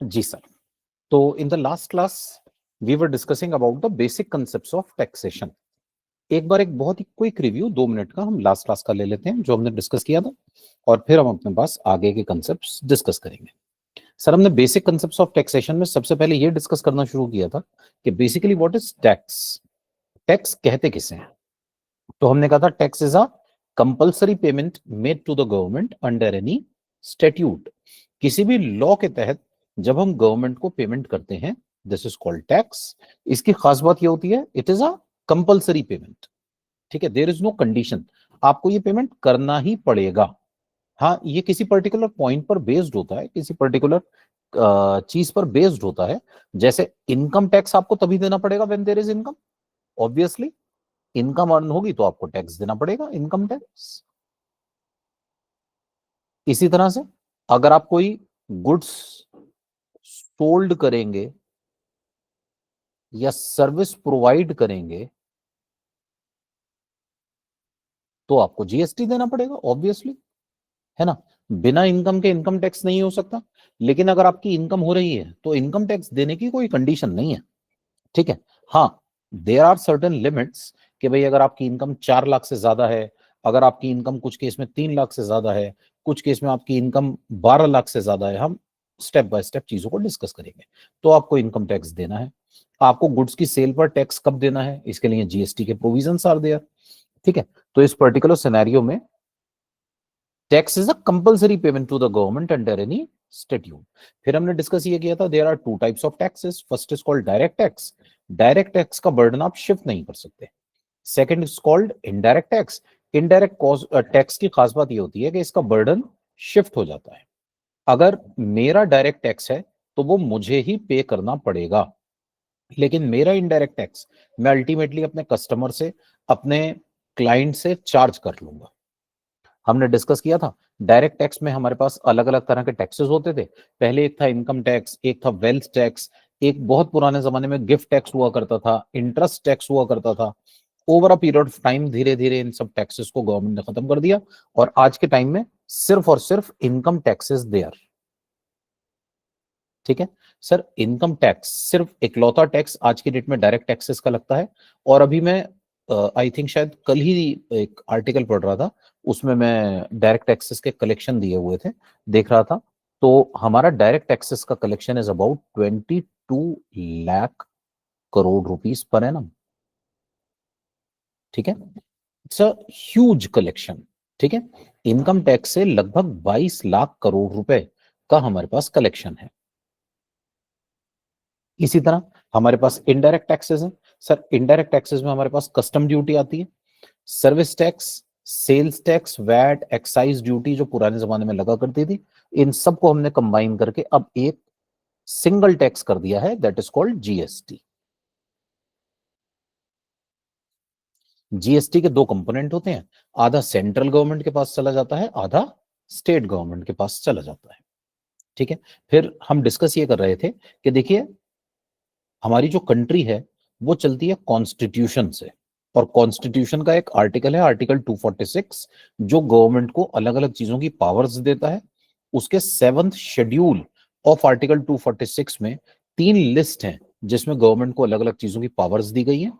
जी sir. तो in the last class we were discussing about the basic concepts of taxation. एक बार एक बहुत ही क्विक रिव्यू 2 मिनट का हम लास्ट क्लास का ले लेते हैं जो हमने डिस्कस किया था, और फिर हम अपने पास आगे के कंसेप्ट्स डिस्कस करेंगे। सर, हमने बेसिक कंसेप्ट्स ऑफ टैक्सेशन में सबसे पहले ये डिस्कस करना शुरू किया था कि basically what is tax. Tax कहते किसे हैं? तो हमने कहा था tax is a compulsory payment made to the government under any statute. किसी भी लॉ के तहत जब हम गवर्नमेंट को पेमेंट करते हैं, दिस इज कॉल्ड टैक्स। इसकी खास बात ये होती है, it is a compulsory payment. ठीक है, देयर इज नो कंडीशन, आपको ये पेमेंट करना ही पड़ेगा। हाँ, ये किसी पर्टिकुलर पॉइंट पर बेस्ड होता है, किसी पर्टिकुलर चीज पर बेस्ड होता है। जैसे इनकम टैक्स आपको तभी देना पड़ेगा when there is income. Obviously income earn होगी तो आपको टैक्स देना पड़ेगा, इनकम टैक्स। इसी तरह से अगर आप कोई गुड्स सोल्ड करेंगे या सर्विस प्रोवाइड करेंगे तो आपको जीएसटी देना पड़ेगा, ऑब्वियसली, है ना। बिना इनकम के इनकम टैक्स नहीं हो सकता। लेकिन अगर आपकी इनकम हो रही है तो इनकम टैक्स देने की कोई कंडीशन नहीं है। ठीक है। हाँ, देयर आर सर्टेन लिमिट्स कि भाई अगर आपकी इनकम 4 लाख से ज्यादा है, अगर आपकी इनकम कुछ केस में 3 लाख से ज्यादा है, कुछ केस में आपकी इनकम 12 लाख से ज्यादा है, हम स्टेप बाय स्टेप चीजों को डिस्कस करेंगे। तो आपको इनकम टैक्स देना है। आपको गुड्स की सेल पर टैक्स कब देना है, इसके लिए जीएसटी के प्रोविजंस आर देयर। ठीक है। तो इस पर्टिकुलर सिनेरियो में tax is a compulsory payment to the government under any statute. फिर हमने डिस्कस ये किया था, there are two types of taxes. First is called direct tax. Direct tax का बर्डन आप शिफ्ट नहीं कर सकते। Second is called indirect tax. Indirect tax की खास बात ये होती है कि इसका बर्डन शिफ्ट हो जाता है। अगर मेरा डायरेक्ट टैक्स है तो वो मुझे ही पे करना पड़ेगा, लेकिन मेरा इनडायरेक्ट टैक्स मैं अल्टीमेटली अपने कस्टमर से, अपने क्लाइंट से चार्ज कर लूंगा। हमने डिस्कस किया था डायरेक्ट टैक्स में हमारे पास अलग अलग तरह के टैक्सेस होते थे। पहले एक था इनकम टैक्स, एक था वेल्थ टैक्स, एक बहुत पुराने जमाने में गिफ्ट टैक्स हुआ करता था, इंटरेस्ट टैक्स हुआ करता था। Over a period of time धीरे धीरे इन सब टैक्सेस को गवर्नमेंट ने खत्म कर दिया, और आज के टाइम में सिर्फ और सिर्फ इनकम टैक्सेस देयर। ठीक है सर, इनकम टैक्स सिर्फ इकलौता टैक्स आज की डेट में डायरेक्ट टैक्सेस का लगता है। और अभी मैं आई थिंक शायद कल ही एक आर्टिकल पढ़ रहा था, उसमें मैं डायरेक्ट टैक्सेस के कलेक्शन दिए हुए थे, देख रहा था। तो हमारा डायरेक्ट टैक्सेस का collection is about 22 lakh crore rupees per annum. ठीक है, इट्स अ ह्यूज कलेक्शन। ठीक है, इनकम टैक्स से लगभग 22 लाख करोड़ रुपए का हमारे पास कलेक्शन है। इसी तरह हमारे पास इनडायरेक्ट टैक्सेस हैं। सर, इनडायरेक्ट टैक्सेस में हमारे पास कस्टम ड्यूटी आती है, service tax, sales tax, VAT, excise duty जो पुराने जमाने में लगा करती थी, इन सबको हमने कंबाइन करके अब एक सिंगल टैक्स कर दिया है, that is called GST. GST के दो कंपोनेंट होते हैं, आधा सेंट्रल गवर्नमेंट के पास चला जाता है, आधा स्टेट गवर्नमेंट के पास चला जाता है। ठीक है। फिर हम डिस्कस ये कर रहे थे कि देखिए हमारी जो कंट्री है वो चलती है कॉन्स्टिट्यूशन से, और कॉन्स्टिट्यूशन का एक आर्टिकल है, आर्टिकल 246, जो गवर्नमेंट को अलग अलग चीजों की पावर्स देता है। उसके 7th शेड्यूल ऑफ आर्टिकल 246 में 3 लिस्ट हैं जिसमें गवर्नमेंट को अलग अलग चीजों की पावर्स दी गई है।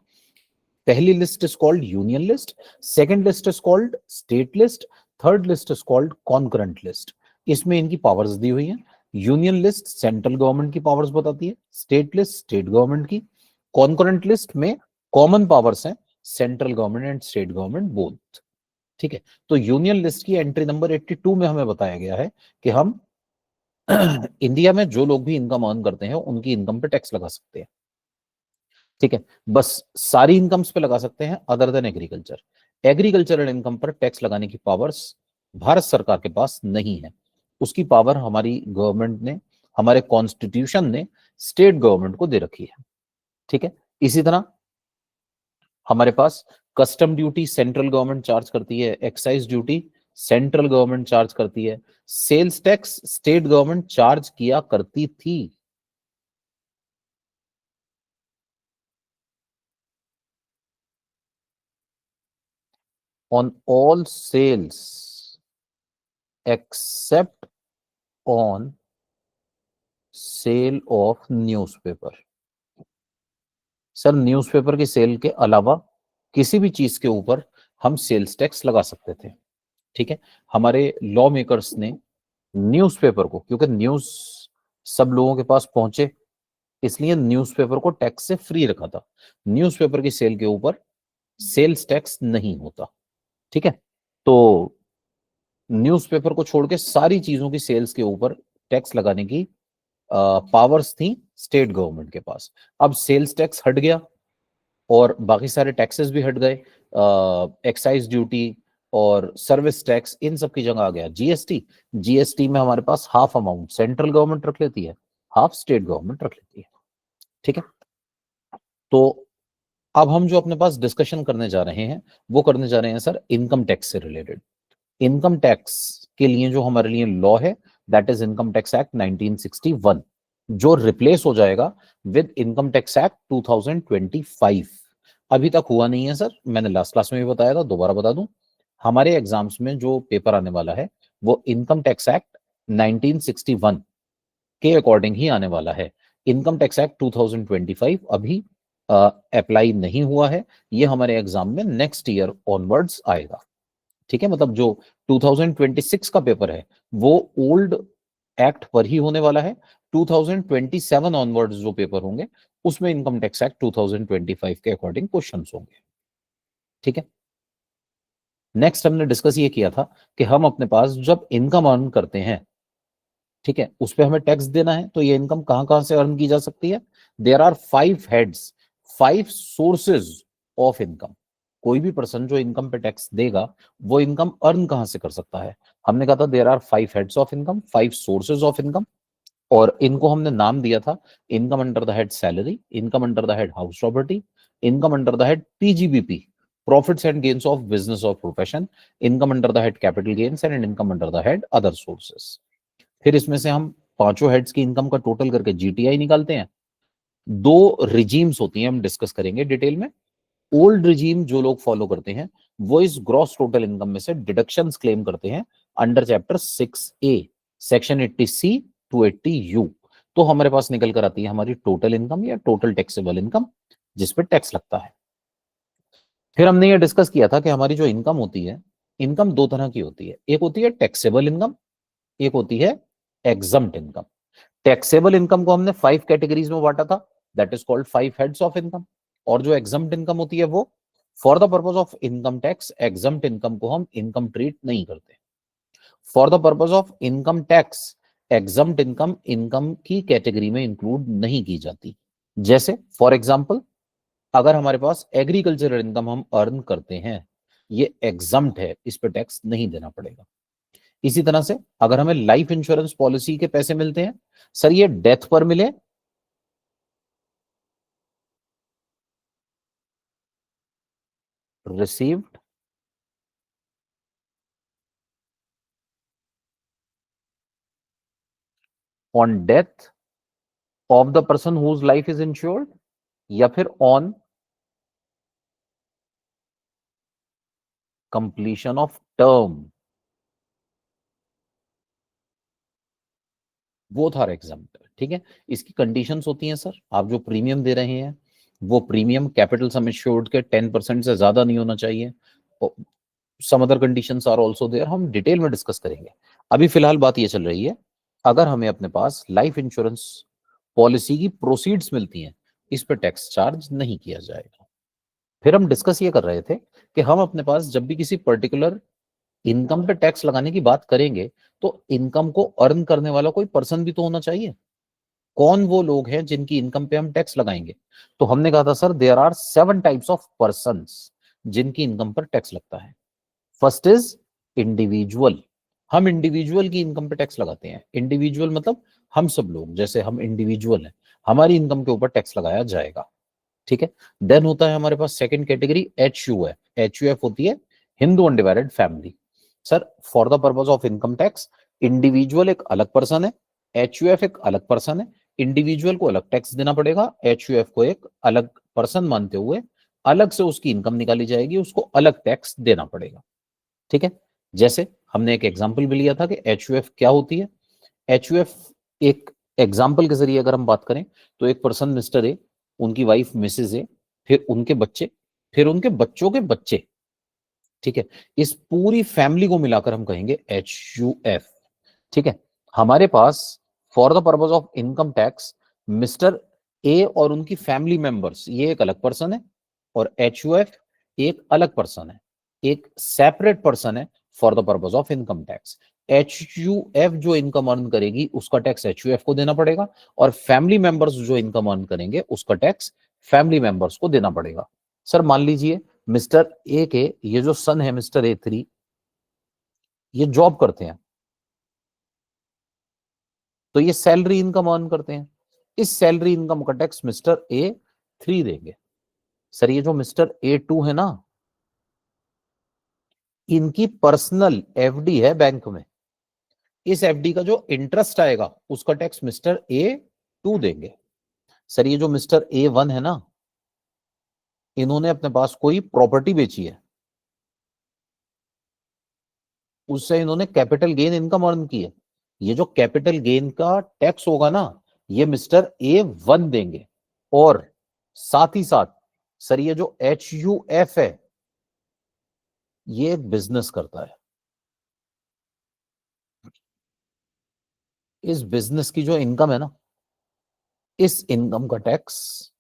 पहली list is called union list, second list is called state list, third list is called concurrent list. इसमें इनकी पावर्स दी हुई हैं। यूनियन लिस्ट सेंट्रल गवर्नमेंट की पावर्स बताती है, स्टेट लिस्ट स्टेट गवर्नमेंट की, कॉन्करेंट लिस्ट में कॉमन पावर्स हैं, central government and state government both. ठीक है। तो यूनियन लिस्ट की एंट्री नंबर 82 में हमें बताया गया है कि हम इंडिया में जो लोग भी इनकम अर्न करते हैं उनकी इनकम पे टैक्स लगा सकते हैं। ठीक है, बस सारी इनकम्स पे लगा सकते हैं other than agriculture. Agricultural income पर टैक्स लगाने की पावर्स भारत सरकार के पास नहीं है। उसकी पावर हमारी गवर्नमेंट ने, हमारे कॉन्स्टिट्यूशन ने स्टेट गवर्नमेंट को दे रखी है। ठीक है। इसी तरह हमारे पास custom duty central government charge करती है, excise duty central government charge करती है, sales tax state government charge किया करती थी। On all sales except on sale of newspaper. Sir newspaper की सेल के अलावा किसी भी चीज के ऊपर हम सेल्स टैक्स लगा सकते थे। ठीक है, हमारे लॉ मेकर्स ने न्यूज़पेपर को, क्योंकि न्यूज सब लोगों के पास पहुंचे, इसलिए न्यूज़पेपर को टैक्स से फ्री रखा था। न्यूज़पेपर की सेल के ऊपर सेल्स टैक्स नहीं होता। ठीक है, तो न्यूज़पेपर को छोड़ के सारी चीजों की सेल्स के ऊपर टैक्स लगाने की पावर्स थी स्टेट गवर्नमेंट के पास। अब सेल्स टैक्स हट गया और बाकी सारे टैक्सेस भी हट गए, एक्साइज ड्यूटी और सर्विस टैक्स, इन सब की जगह आ गया जीएसटी। जीएसटी में हमारे पास हाफ अमाउंट सेंट्रल गवर्नमेंट रख लेती है, हाफ स्टेट गवर्नमेंट रख लेती है। ठीक है, तो अब हम जो अपने पास डिस्कशन करने जा रहे हैं वो करने जा रहे हैं सर इनकम टैक्स से रिलेटेड। इनकम टैक्स के लिए जो हमारे लिए लॉ है that is income tax act 1961, जो रिप्लेस हो जाएगा विद इनकम टैक्स एक्ट 2025। अभी तक हुआ नहीं है सर, मैंने लास्ट क्लास में भी बताया था, दोबारा बता दूं, हमारे एग्जाम्स में जो पेपर आने वाला है वो इनकम टैक्स एक्ट 1961 के अकॉर्डिंग ही आने वाला है। इनकम टैक्स एक्ट 2025 अभी अप्लाई नहीं हुआ है, ये हमारे एग्जाम में नेक्स्ट ईयर ऑनवर्ड्स आएगा। ठीक है, मतलब जो 2026 का पेपर है वो ओल्ड एक्ट पर ही होने वाला है। 2027 ऑनवर्ड्स जो पेपर होंगे उसमें इनकम टैक्स एक्ट 2025 के अकॉर्डिंग क्वेश्चंस होंगे। ठीक है, नेक्स्ट हमने डिस्कस ये किया था कि हम अपने पास जब इनकम अर्न करते हैं, ठीक है, उस पर हमें टैक्स देना है, तो ये इनकम कहां कहां से अर्न की जा सकती है। There are 5 heads, 5 sources of income. कोई भी पर्सन जो इनकम पे टैक्स देगा वो इनकम अर्न कहां से कर सकता है। हमने कहा था there are 5 heads of income, 5 sources of income, और इनको हमने नाम दिया था income under the head salary, income under the head house property, income under the head PGBP, profits and gains of business of profession, income under the head capital gains and income under the head other sources. फिर इसमें से हम पांचों heads की income का total करके GTI निकालते हैं। दो रिजीम्स होती हैं, हम डिस्कस करेंगे डिटेल में। ओल्ड रिजीम जो लोग फॉलो करते हैं वो इस ग्रॉस टोटल इनकम में से डिडक्शंस क्लेम करते हैं under chapter 6A section 80C to 80U। तो हमारे पास निकल कर आती है हमारी टोटल इनकम या टोटल टैक्सेबल इनकम, जिस पे टैक्स लगता है। फिर हमने ये डिस्कस किया था कि हमारी जो इनकम होती है, इनकम दो तरह की होती है, एक होती है टैक्सेबल इनकम, एक होती है एग्जम्प्ट इनकम। टैक्सेबल इनकम को हमने 5 कैटेगरीज में बांटा था, that is called 5 heads of income. और जो एग्जम्प्ट इनकम होती है वो for the purpose of income tax exempt income को हम इनकम ट्रीट नहीं करते। For the purpose of income tax exempt income income की कैटेगरी में इंक्लूड नहीं की जाती। जैसे फॉर एग्जाम्पल, अगर हमारे पास एग्रीकल्चरल इनकम हम अर्न करते हैं, ये एग्जम्प्ट है, इस पे टैक्स नहीं देना पड़ेगा। इसी तरह से अगर हमें लाइफ इंश्योरेंस पॉलिसी के पैसे मिलते हैं, सर ये डेथ पर मिले, received on death of the person whose life is insured, या फिर on completion of term, both are exempt. ठीक है, इसकी कंडीशंस होती हैं सर, आप जो प्रीमियम दे रहे हैं वो प्रीमियम कैपिटल सम एश्योर्ड के 10% से ज्यादा नहीं होना चाहिए। Some other conditions are also there, हम डिटेल में डिस्कस करेंगे। अभी फिलहाल बात ये चल रही है, अगर हमें अपने पास लाइफ इंश्योरेंस पॉलिसी की प्रोसीड्स मिलती हैं, इस पर टैक्स चार्ज नहीं किया जाएगा। फिर हम डिस्कस ये कर रहे थे कि हम अपने पास जब भी किसी पर्टिकुलर इनकम पे टैक्स लगाने की बात करेंगे तो इनकम को अर्न करने वाला कोई पर्सन भी तो होना चाहिए। कौन वो लोग हैं जिनकी इनकम पे हम टैक्स लगाएंगे। तो हमने कहा था sir there are 7 types of persons जिनकी इनकम पर टैक्स लगता है। फर्स्ट इज इंडिविजुअल, हम इंडिविजुअल की इनकम पे टैक्स लगाते हैं। इंडिविजुअल मतलब हम सब लोग, जैसे हम इंडिविजुअल हैं, हमारी इनकम के ऊपर टैक्स लगाया जाएगा। ठीक है, देन होता है हमारे पास सेकंड कैटेगरी HUF। HUF होती है Hindu undivided family. Sir for the purpose of income tax individual एक अलग पर्सन है, HUF एक अलग पर्सन है। इंडिविजुअल को अलग टैक्स देना पड़ेगा, HUF को एक अलग पर्सन मानते हुए अलग से उसकी इनकम निकाली जाएगी, उसको अलग टैक्स देना पड़ेगा। ठीक है, जैसे हमने एक एग्जांपल भी लिया था कि HUF क्या होती है। HUF एक एग्जाम्पल के जरिए अगर हम बात करें तो एक पर्सन मिस्टर ए, उनकी वाइफ मिसेज ए, फिर उनके बच्चे, फिर उनके बच्चों के बच्चे, ठीक है, इस पूरी फैमिली को मिलाकर हम कहेंगे HUF। ठीक है, हमारे पास for the purpose of income tax mister A और उनकी फैमिली मेंबर्स ये एक अलग पर्सन है, और HUF एक अलग पर्सन है, एक सेपरेट पर्सन है for the purpose of income tax. HUF जो इनकम अर्न करेगी उसका टैक्स HUF को देना पड़ेगा, और फैमिली मेंबर्स जो इनकम अर्न करेंगे उसका टैक्स फैमिली मेंबर्स को देना पड़ेगा। सर मान लीजिए मिस्टर ए के ये जो सन है मिस्टर A3, ये जॉब करते हैं, तो ये सैलरी इनकम अर्न करते हैं, इस सैलरी इनकम का टैक्स मिस्टर A3 देंगे। सर ये जो मिस्टर A2 है ना, इनकी पर्सनल FD है बैंक में, इस FD का जो इंटरेस्ट आएगा उसका टैक्स मिस्टर A2 देंगे। सर ये जो मिस्टर A1 है ना, इन्होंने अपने पास कोई प्रॉपर्टी बेची है, उससे इन्होंने कैपिटल गेन इनकम अर्न की है, ये जो कैपिटल गेन का टैक्स होगा ना, ये मिस्टर A1 देंगे। और साथ ही साथ सर ये जो HUF है, ये बिजनेस करता है, इस बिजनेस की जो इनकम है ना, इस इनकम का tax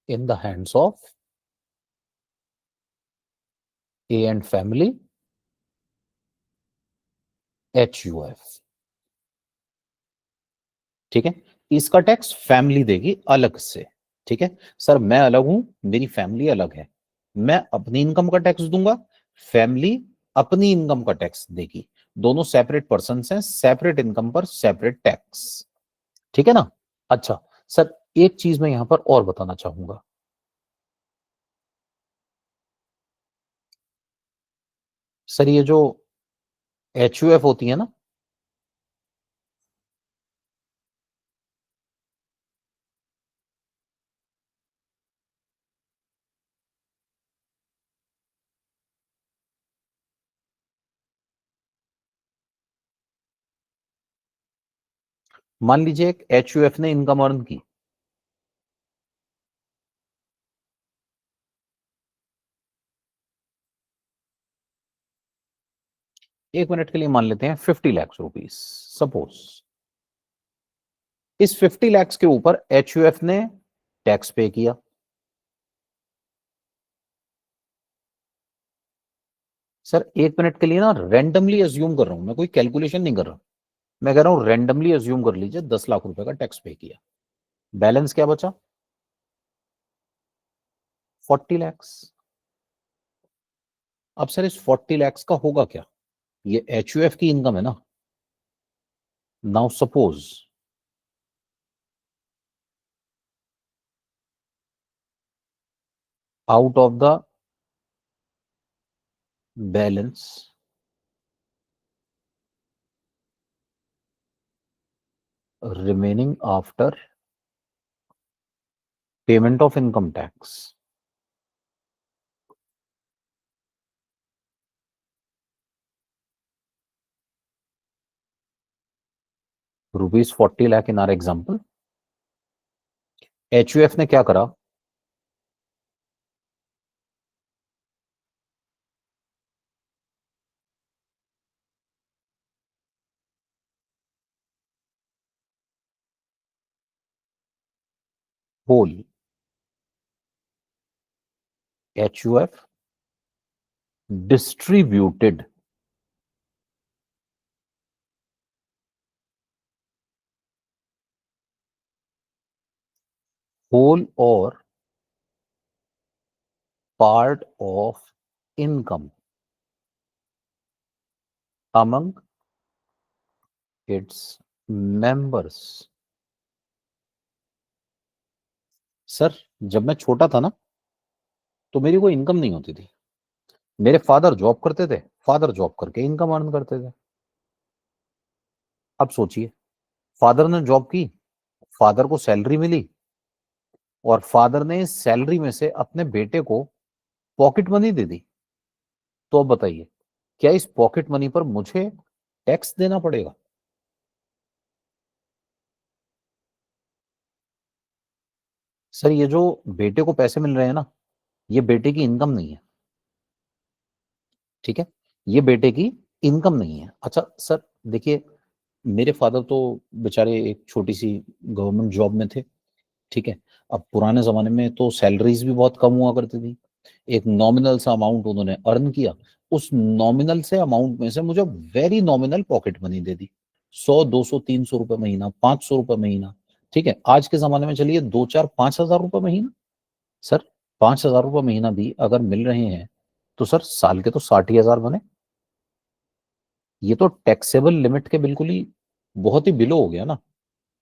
in the hands of A and family HUF। ठीक है, इसका टैक्स फैमिली देगी अलग से। ठीक है, सर मैं अलग हूं, मेरी फैमिली अलग है, मैं अपनी इनकम का टैक्स दूंगा, फैमिली अपनी इनकम का टैक्स देगी, दोनों सेपरेट पर्सन हैं, सेपरेट इनकम पर सेपरेट टैक्स। ठीक है ना। अच्छा सर, एक चीज मैं यहां पर और बताना चाहूंगा। सर ये जो HUF होती है ना, मान लीजिए एक HUF ने इनकम अर्न की, एक मिनट के लिए मान लेते हैं 50 लाख रुपीस सपोज, इस 50 लाख के ऊपर HUF ने टैक्स पे किया। सर एक मिनट के लिए ना रैंडमली अज्यूम कर रहा हूं, मैं कोई कैलकुलेशन नहीं कर रहा, मैं कह रहा हूं रैंडमली अज्यूम कर लीजिए 10 लाख रुपए का टैक्स पे किया, बैलेंस क्या बचा? 40 लाख। अब सर इस 40 लाख का होगा क्या? ये HUF की इनकम है ना। Now suppose out of the balance remaining after payment of income tax, ₹40 lakh in are example. HUF ने क्या करा, होल HUF डिस्ट्रीब्यूटेड होल और part of income among its members। Sir जब मैं छोटा था ना, तो मेरी कोई इनकम नहीं होती थी, मेरे फादर जॉब करते थे, फादर जॉब करके इनकम अर्न करते थे। अब सोचिए, फादर ने जॉब की, फादर को सैलरी मिली, और फादर ने इस सैलरी में से अपने बेटे को पॉकेट मनी दे दी, तो अब बताइए क्या इस पॉकेट मनी पर मुझे टैक्स देना पड़ेगा? सर ये जो बेटे को पैसे मिल रहे हैं ना, ये बेटे की इनकम नहीं है, ठीक है, ये बेटे की इनकम नहीं है। अच्छा सर देखिए, मेरे फादर तो बेचारे एक छोटी सी गवर्नमेंट जॉब में थे, ठीक है। अब पुराने जमाने में तो सैलरीज भी बहुत कम हुआ करती थी। एक नॉमिनल सा अमाउंट उन्होंने अर्न किया, उस नॉमिनल से अमाउंट में से मुझे वेरी नॉमिनल पॉकेट मनी दे दी, 100 200 300 रुपए महीना, 500 रुपए महीना, ठीक है। आज के जमाने में चलिए 2 4 5 हजार रुपए महीना। सर 5 हजार रुपए महीना भी अगर मिल रहे हैं तो सर साल के तो 60 हजार बने। ये तो टैक्सेबल लिमिट के बिल्कुल ही बहुत ही बिलो हो गया ना,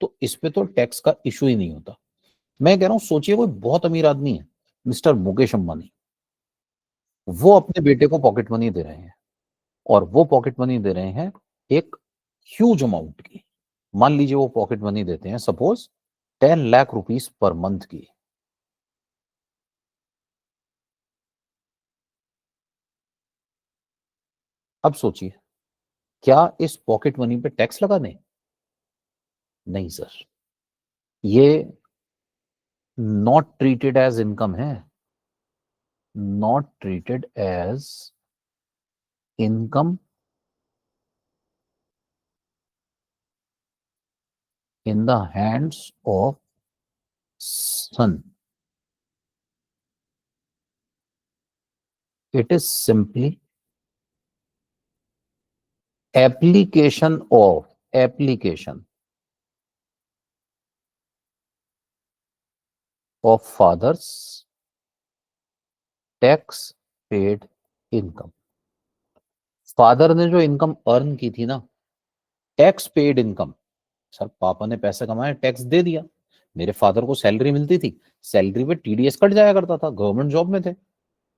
तो इस पे तो टैक्स का इशू ही नहीं होता। मैं कह रहा हूं सोचिए कोई बहुत अमीर आदमी है, मिस्टर मुकेश अंबानी, वो अपने बेटे को पॉकेट मनी दे रहे हैं, और वो पॉकेट मनी दे रहे हैं एक ह्यूज अमाउंट की। मान लीजिए वो पॉकेट मनी देते हैं suppose 10 lakh rupees per month की। अब सोचिए क्या इस पॉकेट मनी पे टैक्स लगा दें? नहीं सर, ये नॉट ट्रीटेड एज इनकम है, not treated as income in the hands of son. It is simply application of father's tax paid income. Father ने जो इनकम अर्न की थी ना, टैक्स पेड इनकम, सर पापा ने पैसे कमाए, टैक्स दे दिया। मेरे फादर को सैलरी मिलती थी, सैलरी पे टीडीएस कट जाया करता था, गवर्नमेंट जॉब में थे, है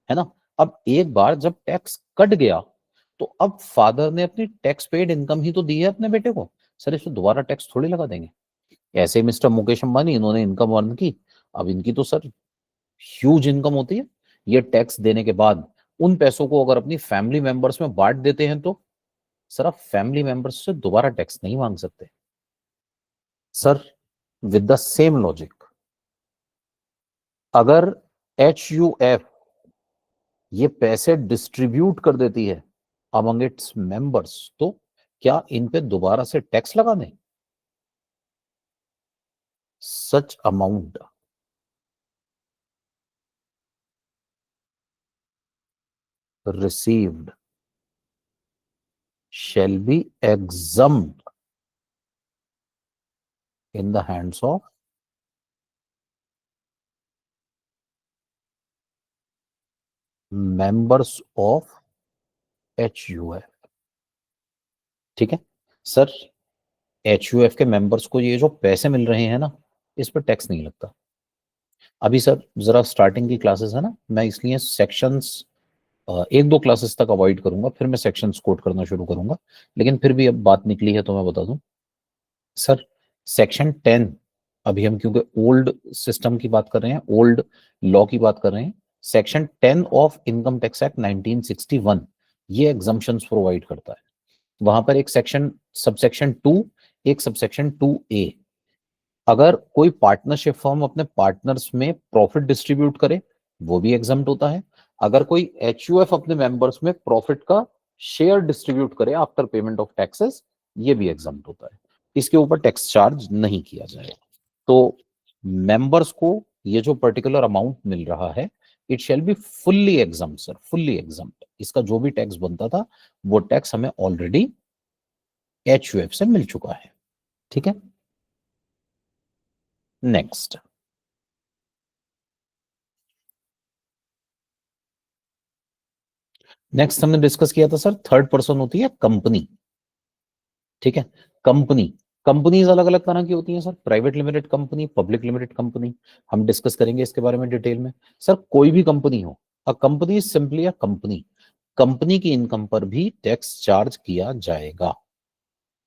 ना। अब एक बार जब टैक्स कट गया तो अब फादर ने अपनी टैक्स पेड इनकम ही तो दी है अपने बेटे को, सर इस पे दोबारा टैक्स थोड़ी लगा देंगे। ऐसे ही मिस्टर मुकेश अंबानी, इन्होंने इनकम अर्न की, अब इनकी तो सर ह्यूज इनकम होती है। ये टैक्स देने के बाद उन पैसों को अगर अपनी फैमिली मेंबर्स में बांट देते हैं तो सर आप फैमिली मेंबर्स से दोबारा टैक्स नहीं मांग सकते। Sir with the same logic, अगर HUF ये पैसे डिस्ट्रीब्यूट कर देती है अमंग इट्स मेंबर्स, तो क्या इन पे दोबारा से टैक्स लगा दें? Such amount received shall be exempt in the hands of members of HUF। ठीक है सर, HUF के मेंबर्स को ये जो पैसे मिल रहे हैं ना, इस पर टैक्स नहीं लगता। अभी सर जरा स्टार्टिंग की क्लासेस है ना, मैं इसलिए सेक्शंस एक दो क्लासेस तक अवॉइड करूंगा, फिर मैं सेक्शंस कोट करना शुरू करूंगा। लेकिन फिर भी अब बात निकली है तो मैं बता दूं सर, सेक्शन 10, अभी हम क्योंकि ओल्ड सिस्टम की बात कर रहे हैं, ओल्ड लॉ की बात कर रहे हैं, section 10 of income tax act 1961 ये एग्जम्पशंस प्रोवाइड करता है। वहां पर एक सेक्शन सबसेक्शन 2, एक सबसेक्शन 2A, अगर कोई पार्टनरशिप फर्म अपने पार्टनर्स में प्रॉफिट डिस्ट्रीब्यूट करे वो भी एग्जम्प्ट होता है। अगर कोई HUF अपने मेंबर्स में प्रॉफिट का शेयर डिस्ट्रीब्यूट करे आफ्टर पेमेंट ऑफ टैक्सेस, ये भी एग्जम्प्ट होता है, इसके ऊपर टैक्स चार्ज नहीं किया जाएगा। तो मेंबर्स को ये जो पर्टिकुलर अमाउंट मिल रहा है, it shall be fully exempt sir, fully exempt. इसका जो भी टैक्स बनता था वो टैक्स हमें ऑलरेडी HUF से मिल चुका है, ठीक है। नेक्स्ट, हमने डिस्कस किया था सर, थर्ड पर्सन होती है कंपनी, ठीक है। कंपनी, कंपनीज अलग अलग तरह की होती हैं sir, private limited company, public limited company, हम डिस्कस करेंगे इसके बारे में डिटेल में। सर कोई भी कंपनी हो, a company is simply a company, company की इनकम पर भी टैक्स चार्ज किया जाएगा।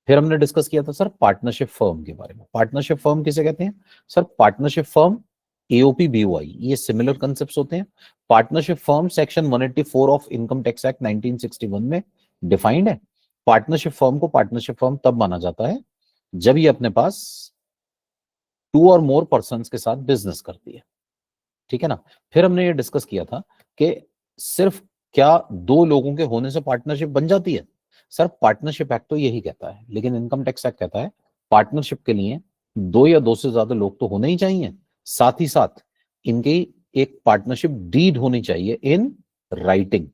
फिर हमने डिस्कस किया था सर पार्टनरशिप फर्म के बारे में। पार्टनरशिप फर्म किसे कहते हैं? Sir partnership firm AOP BOI ये सिमिलर कंसेप्ट होते हैं। Partnership firm section 184 of income tax act 1961 में डिफाइंड है। पार्टनरशिप फर्म को पार्टनरशिप फर्म तब माना जाता है जब ये अपने पास 2 और more पर्सन के साथ बिजनेस करती है, ठीक है ना। फिर हमने ये डिस्कस किया था कि सिर्फ क्या 2 लोगों के होने से पार्टनरशिप बन जाती है। सर पार्टनरशिप एक्ट तो यही कहता है, लेकिन इनकम टैक्स एक्ट कहता है पार्टनरशिप के लिए 2 या 2 से ज्यादा लोग तो होने ही चाहिए, साथ ही साथ इनकी एक पार्टनरशिप डीड होनी चाहिए in writing,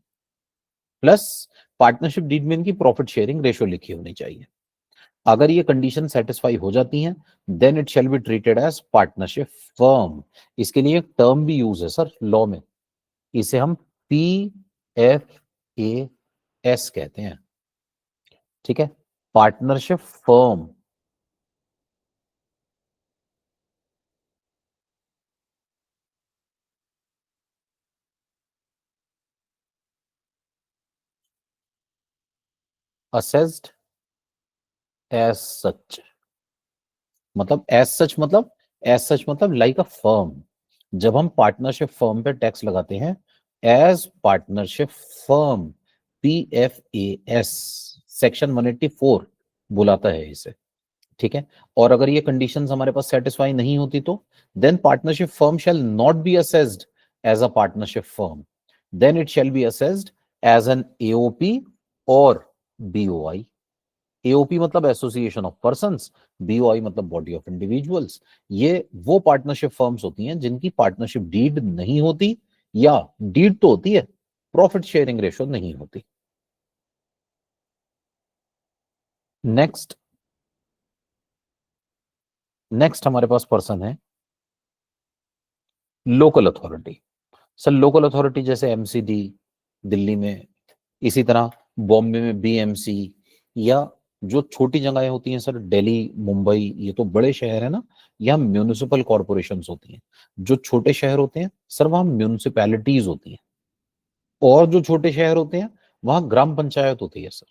plus partnership deed में इनकी प्रॉफिट शेयरिंग रेशो लिखी होनी चाहिए। अगर ये कंडीशन सेटिस्फाई हो जाती हैं then it shall be treated as partnership firm. इसके लिए एक टर्म भी यूज है सर लॉ में, इसे हम PFAS कहते हैं, ठीक है, partnership firm. Assessed as such, मतलब एज सच मतलब, एज सच मतलब लाइक अ फर्म। जब हम पार्टनरशिप फर्म पे टैक्स लगाते हैं as partnership firm, PFAS section 184 बुलाता है इसे, ठीक है। और अगर ये कंडीशंस हमारे पास सेटिस्फाई नहीं होती तो then partnership firm shall not be assessed as a partnership firm, then it shall be assessed as an AOP और BOI। AOP मतलब एसोसिएशन ऑफ पर्संस, BOI मतलब बॉडी ऑफ इंडिविजुअल्स। ये वो पार्टनरशिप फर्म्स होती हैं जिनकी पार्टनरशिप डीड नहीं होती, या डीड तो होती है, प्रॉफिट शेयरिंग रेशो नहीं होती। नेक्स्ट, नेक्स्ट हमारे पास पर्सन है local authority. Sir local authority जैसे MCD दिल्ली में, इसी तरह बॉम्बे में BMC, या जो छोटी जगहें होती हैं सर दिल्ली मुंबई, ये तो बड़े शहर है ना, यहाँ म्यूनिसिपल कॉरपोरेशंस होती हैं। जो छोटे शहर होते हैं सर वहाँ म्यूनिसिपैलिटीज होती हैं, और जो छोटे शहर होते हैं वहाँ ग्राम पंचायत होती है सर,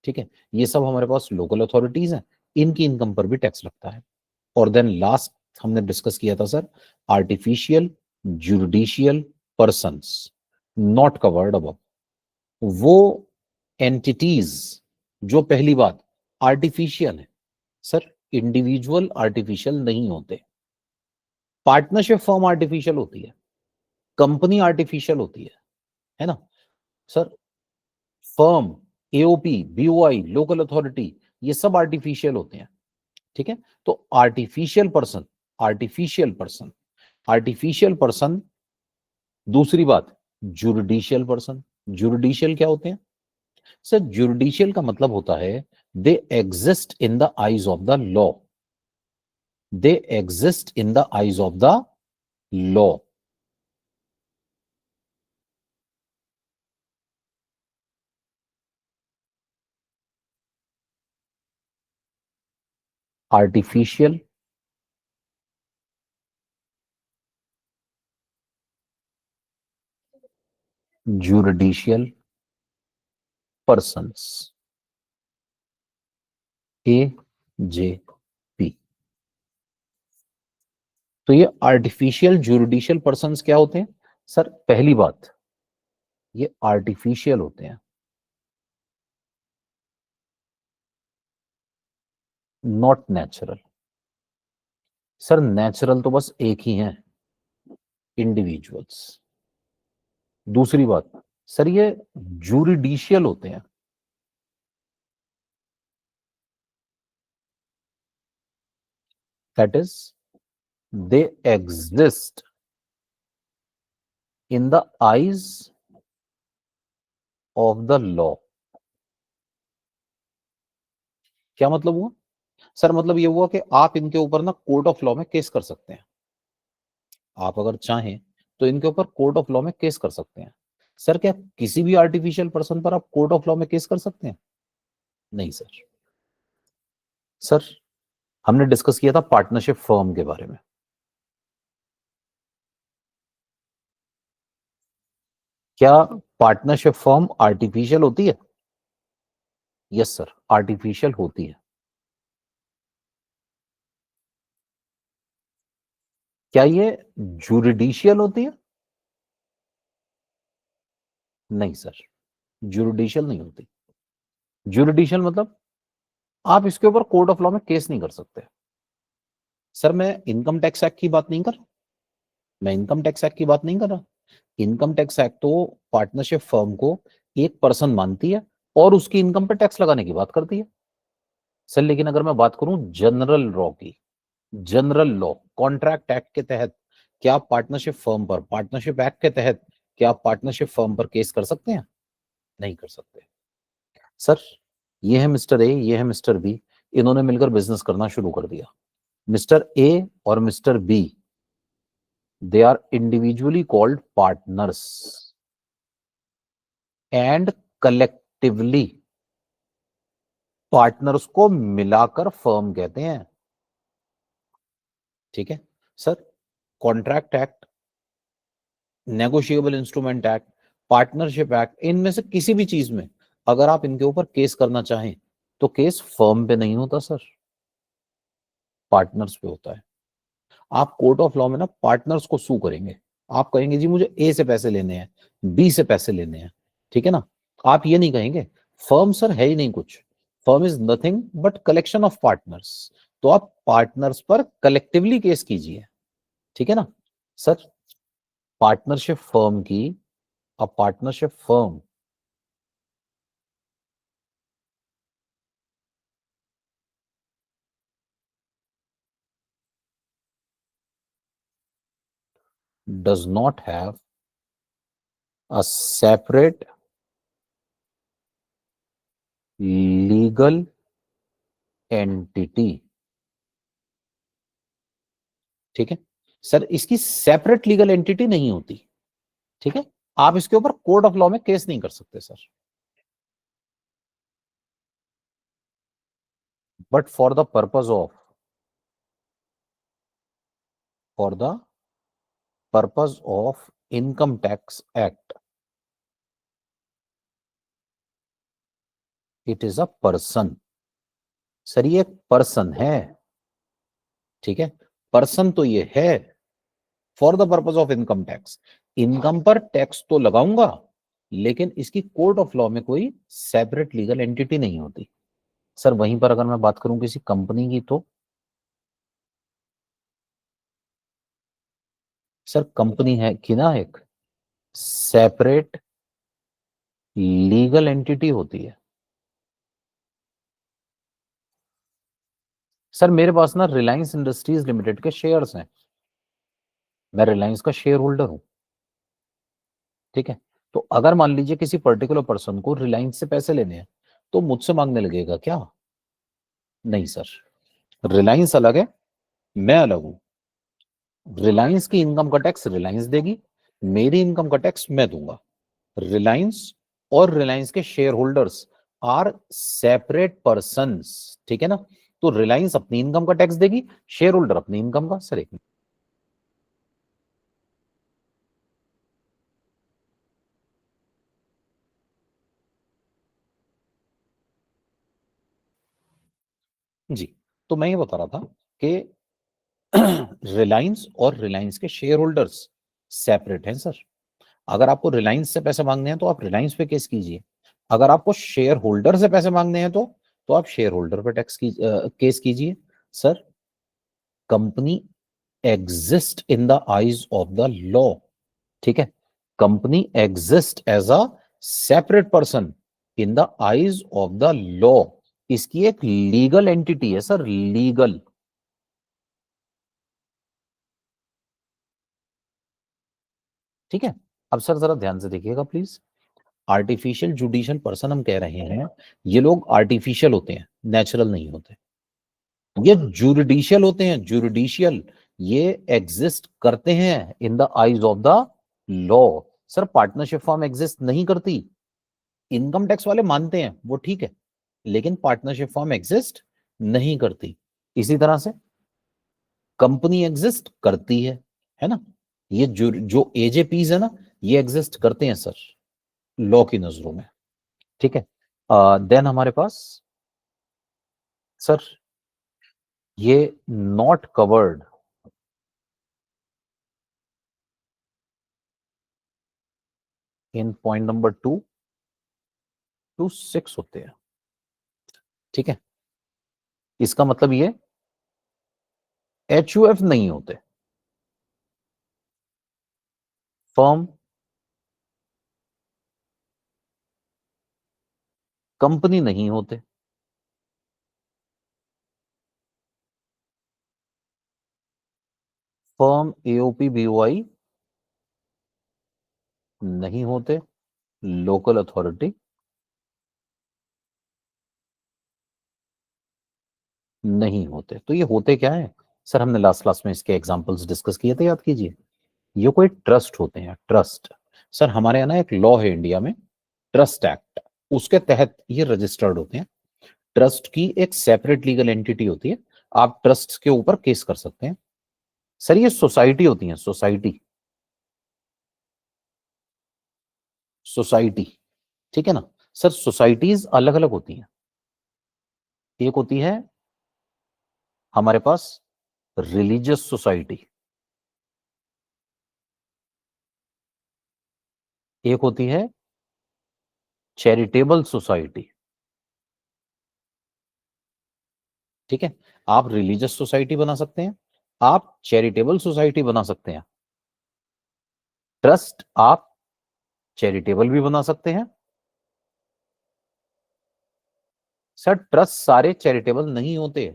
ठीक है। ये सब हमारे पास लोकल अथॉरिटीज हैं, इनकी इनकम पर भी टैक्स लगता है। और देन लास्ट हमने डिस्कस किया था sir artificial judicial persons not covered above, वो एंटिटीज जो पहली बात आर्टिफिशियल है सर, इंडिविजुअल आर्टिफिशियल नहीं होते। पार्टनरशिप फर्म आर्टिफिशियल होती है, कंपनी आर्टिफिशियल होती है ना sir. Firm, AOP, BOI, local authority, ये सब आर्टिफिशियल होते हैं, ठीक है। तो artificial person, artificial person, artificial person. दूसरी बात जुडिशियल पर्सन, जुडिशियल क्या होते हैं सर? जुडिशियल का मतलब होता है they exist in the eyes of the law, they exist in the eyes of the law. Artificial judicial persons, AJP। तो ये आर्टिफिशियल जुडिशियल पर्सन्स क्या होते हैं सर? पहली बात ये आर्टिफिशियल होते हैं, नॉट नेचुरल। सर नेचुरल तो बस एक ही है, इंडिविजुअल्स। दूसरी बात सर ये जुरिडिशियल होते हैं, that is they exist in the eyes of the law. क्या मतलब हुआ सर? मतलब ये हुआ कि आप इनके ऊपर ना कोर्ट ऑफ लॉ में केस कर सकते हैं, आप अगर चाहें तो इनके ऊपर कोर्ट ऑफ लॉ में केस कर सकते हैं। सर क्या किसी भी आर्टिफिशियल पर्सन पर आप कोर्ट ऑफ लॉ में केस कर सकते हैं? नहीं सर। सर हमने डिस्कस किया था पार्टनरशिप फर्म के बारे में, क्या पार्टनरशिप फर्म आर्टिफिशियल होती है? यस सर आर्टिफिशियल होती है। क्या ये जुरिडिशियल होती है? नहीं सर, जुरिडिशियल नहीं होती। जुरिडिशियल मतलब आप इसके ऊपर कोर्ट ऑफ लॉ में केस नहीं कर सकते। सर मैं इनकम टैक्स एक्ट की बात नहीं कर रहा, मैं इनकम टैक्स एक्ट की बात नहीं कर रहा। इनकम टैक्स एक्ट तो पार्टनरशिप फर्म को एक पर्सन मानती है और उसकी इनकम पर टैक्स लगाने की बात करती है। सर लेकिन अगर मैं बात करूं जनरल लॉ की, जनरल लॉ कॉन्ट्रैक्ट एक्ट के तहत क्या आप पार्टनरशिप फर्म पर, पार्टनरशिप एक्ट के तहत क्या आप पार्टनरशिप फर्म पर केस कर सकते हैं? नहीं कर सकते। सर ये है मिस्टर ए, ये है मिस्टर बी, इन्होंने मिलकर बिजनेस करना शुरू कर दिया। मिस्टर ए और mister B, they are individually called partners and collectively, partners को मिलाकर फर्म कहते हैं। ठीक है sir, contract act, negotiable instrument act, partnership act, इनमें से किसी भी चीज में अगर आप इनके ऊपर केस करना चाहें तो केस फर्म पे नहीं होता सर, पार्टनर्स पे होता है। आप कोर्ट ऑफ लॉ में ना पार्टनर्स को सू करेंगे, आप कहेंगे जी मुझे ए से पैसे लेने हैं, बी से पैसे लेने हैं, ठीक है ना। आप ये नहीं कहेंगे फर्म सर है ही नहीं कुछ, firm is nothing but collection of partners, तो आप पार्टनर्स पर कलेक्टिवली केस कीजिए, ठीक है ना। सर पार्टनरशिप फर्म की, अ partnership firm does not have a separate legal entity। ठीक है सर, इसकी सेपरेट लीगल एंटिटी नहीं होती, ठीक है। आप इसके ऊपर कोर्ट ऑफ लॉ में केस नहीं कर सकते sir, but for the purpose of income tax act, it is a person. Sir ये एक पर्सन है, ठीक है, पर्सन तो ये है। For the purpose of income tax, income पर टैक्स तो लगाऊंगा लेकिन इसकी कोर्ट ऑफ लॉ में कोई सेपरेट लीगल एंटिटी नहीं होती। सर वहीं पर अगर मैं बात करूं किसी कंपनी की तो सर कंपनी है कि ना एक सेपरेट लीगल एंटिटी होती है। सर मेरे पास ना रिलायंस इंडस्ट्रीज लिमिटेड के शेयर्स हैं, मैं रिलायंस का शेयर होल्डर हूं, ठीक है। तो अगर मान लीजिए किसी पर्टिकुलर पर्सन को रिलायंस से पैसे लेने हैं तो मुझसे मांगने लगेगा क्या? नहीं सर, रिलायंस अलग है, मैं अलग हूं। रिलायंस की इनकम का टैक्स रिलायंस देगी, मेरी इनकम का टैक्स मैं दूंगा। रिलायंस और रिलायंस के shareholders are separate persons, ठीक है ना। तो रिलायंस अपनी इनकम का टैक्स देगी, शेयर होल्डर अपनी इनकम का। सर एक मिनट, जी, तो मैं ये बता रहा था कि रिलायंस और रिलायंस के शेयर होल्डर्स सेपरेट हैं सर। अगर आपको रिलायंस से पैसे मांगने हैं तो आप रिलायंस पे केस कीजिए, अगर आपको शेयर होल्डर से पैसे मांगने हैं तो आप शेयर होल्डर पे केस कीजिए। Sir company exist in the eyes of the law, ठीक है, company exist as a separate person in the eyes of the law, इसकी एक लीगल एंटिटी है सर, लीगल। ठीक है, अब सर जरा ध्यान से देखिएगा प्लीज। आर्टिफिशियल जुडिशियल पर्सन हम कह रहे हैं, ये लोग आर्टिफिशियल होते हैं, नेचुरल नहीं होते। ये जुडिशियल होते हैं, जुडिशियल, ये एग्जिस्ट करते हैं इन the eyes of the law. Sir partnership form exist नहीं करती, इनकम टैक्स वाले मानते हैं वो ठीक है, लेकिन पार्टनरशिप फॉर्म एग्जिस्ट नहीं करती। इसी तरह से कंपनी एग्जिस्ट करती है ना। ये जो एजेपीज है ना, ये एग्जिस्ट करते हैं सर लॉ की नजरों में, ठीक है। देन हमारे पास सर ये not covered in point number 2 to 6 होते हैं। ठीक है, इसका मतलब ये HUF नहीं होते, फर्म, कंपनी नहीं होते, फर्म AOP BOI नहीं होते, लोकल अथॉरिटी नहीं होते। तो ये होते क्या है सर, हमने लास्ट क्लास में इसके एग्जांपल्स डिस्कस किए थे, याद कीजिए। ये कोई ट्रस्ट होते हैं, ट्रस्ट। सर हमारे यहाँ ना एक लॉ है इंडिया में, ट्रस्ट एक्ट, उसके तहत ये रजिस्टर्ड होते हैं। ट्रस्ट की एक सेपरेट लीगल एंटिटी होती है, आप ट्रस्ट के ऊपर केस कर सकते हैं। सर ये सोसाइटी होती है, सोसाइटी, सोसाइटी, ठीक है ना। सर सोसाइटीज अलग अलग होती हैं, एक होती है हमारे पास रिलीजियस सोसाइटी, एक होती है चैरिटेबल सोसाइटी। ठीक है, आप रिलीजियस सोसाइटी बना सकते हैं, आप चैरिटेबल सोसाइटी बना सकते हैं, ट्रस्ट आप चैरिटेबल भी बना सकते हैं। सर ट्रस्ट सारे चैरिटेबल नहीं होते,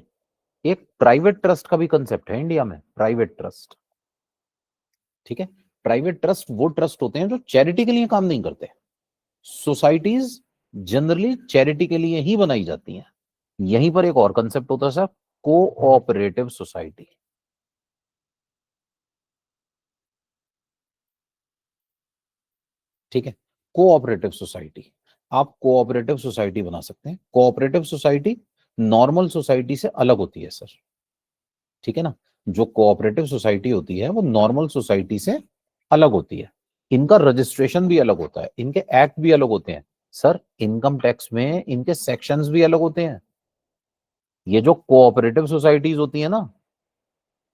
एक प्राइवेट ट्रस्ट का भी कंसेप्ट है इंडिया में, प्राइवेट ट्रस्ट। ठीक है, प्राइवेट ट्रस्ट वो ट्रस्ट होते हैं जो चैरिटी के लिए काम नहीं करते। सोसाइटीज जनरली चैरिटी के लिए ही बनाई जाती हैं। यहीं पर एक और कंसेप्ट होता है सर, कोऑपरेटिव सोसाइटी। ठीक है, कोऑपरेटिव सोसाइटी, आप कोऑपरेटिव सोसाइटी बना सकते हैं। कोऑपरेटिव सोसाइटी नॉर्मल सोसाइटी से अलग होती है सर। ठीक है ना, जो कोऑपरेटिव सोसाइटी होती है वो नॉर्मल सोसाइटी से अलग होती है। इनका रजिस्ट्रेशन भी अलग होता है, इनके एक्ट भी अलग होते हैं सर, इनकम टैक्स में इनके सेक्शंस भी अलग होते हैं। ये जो कोऑपरेटिव सोसाइटीज होती है ना,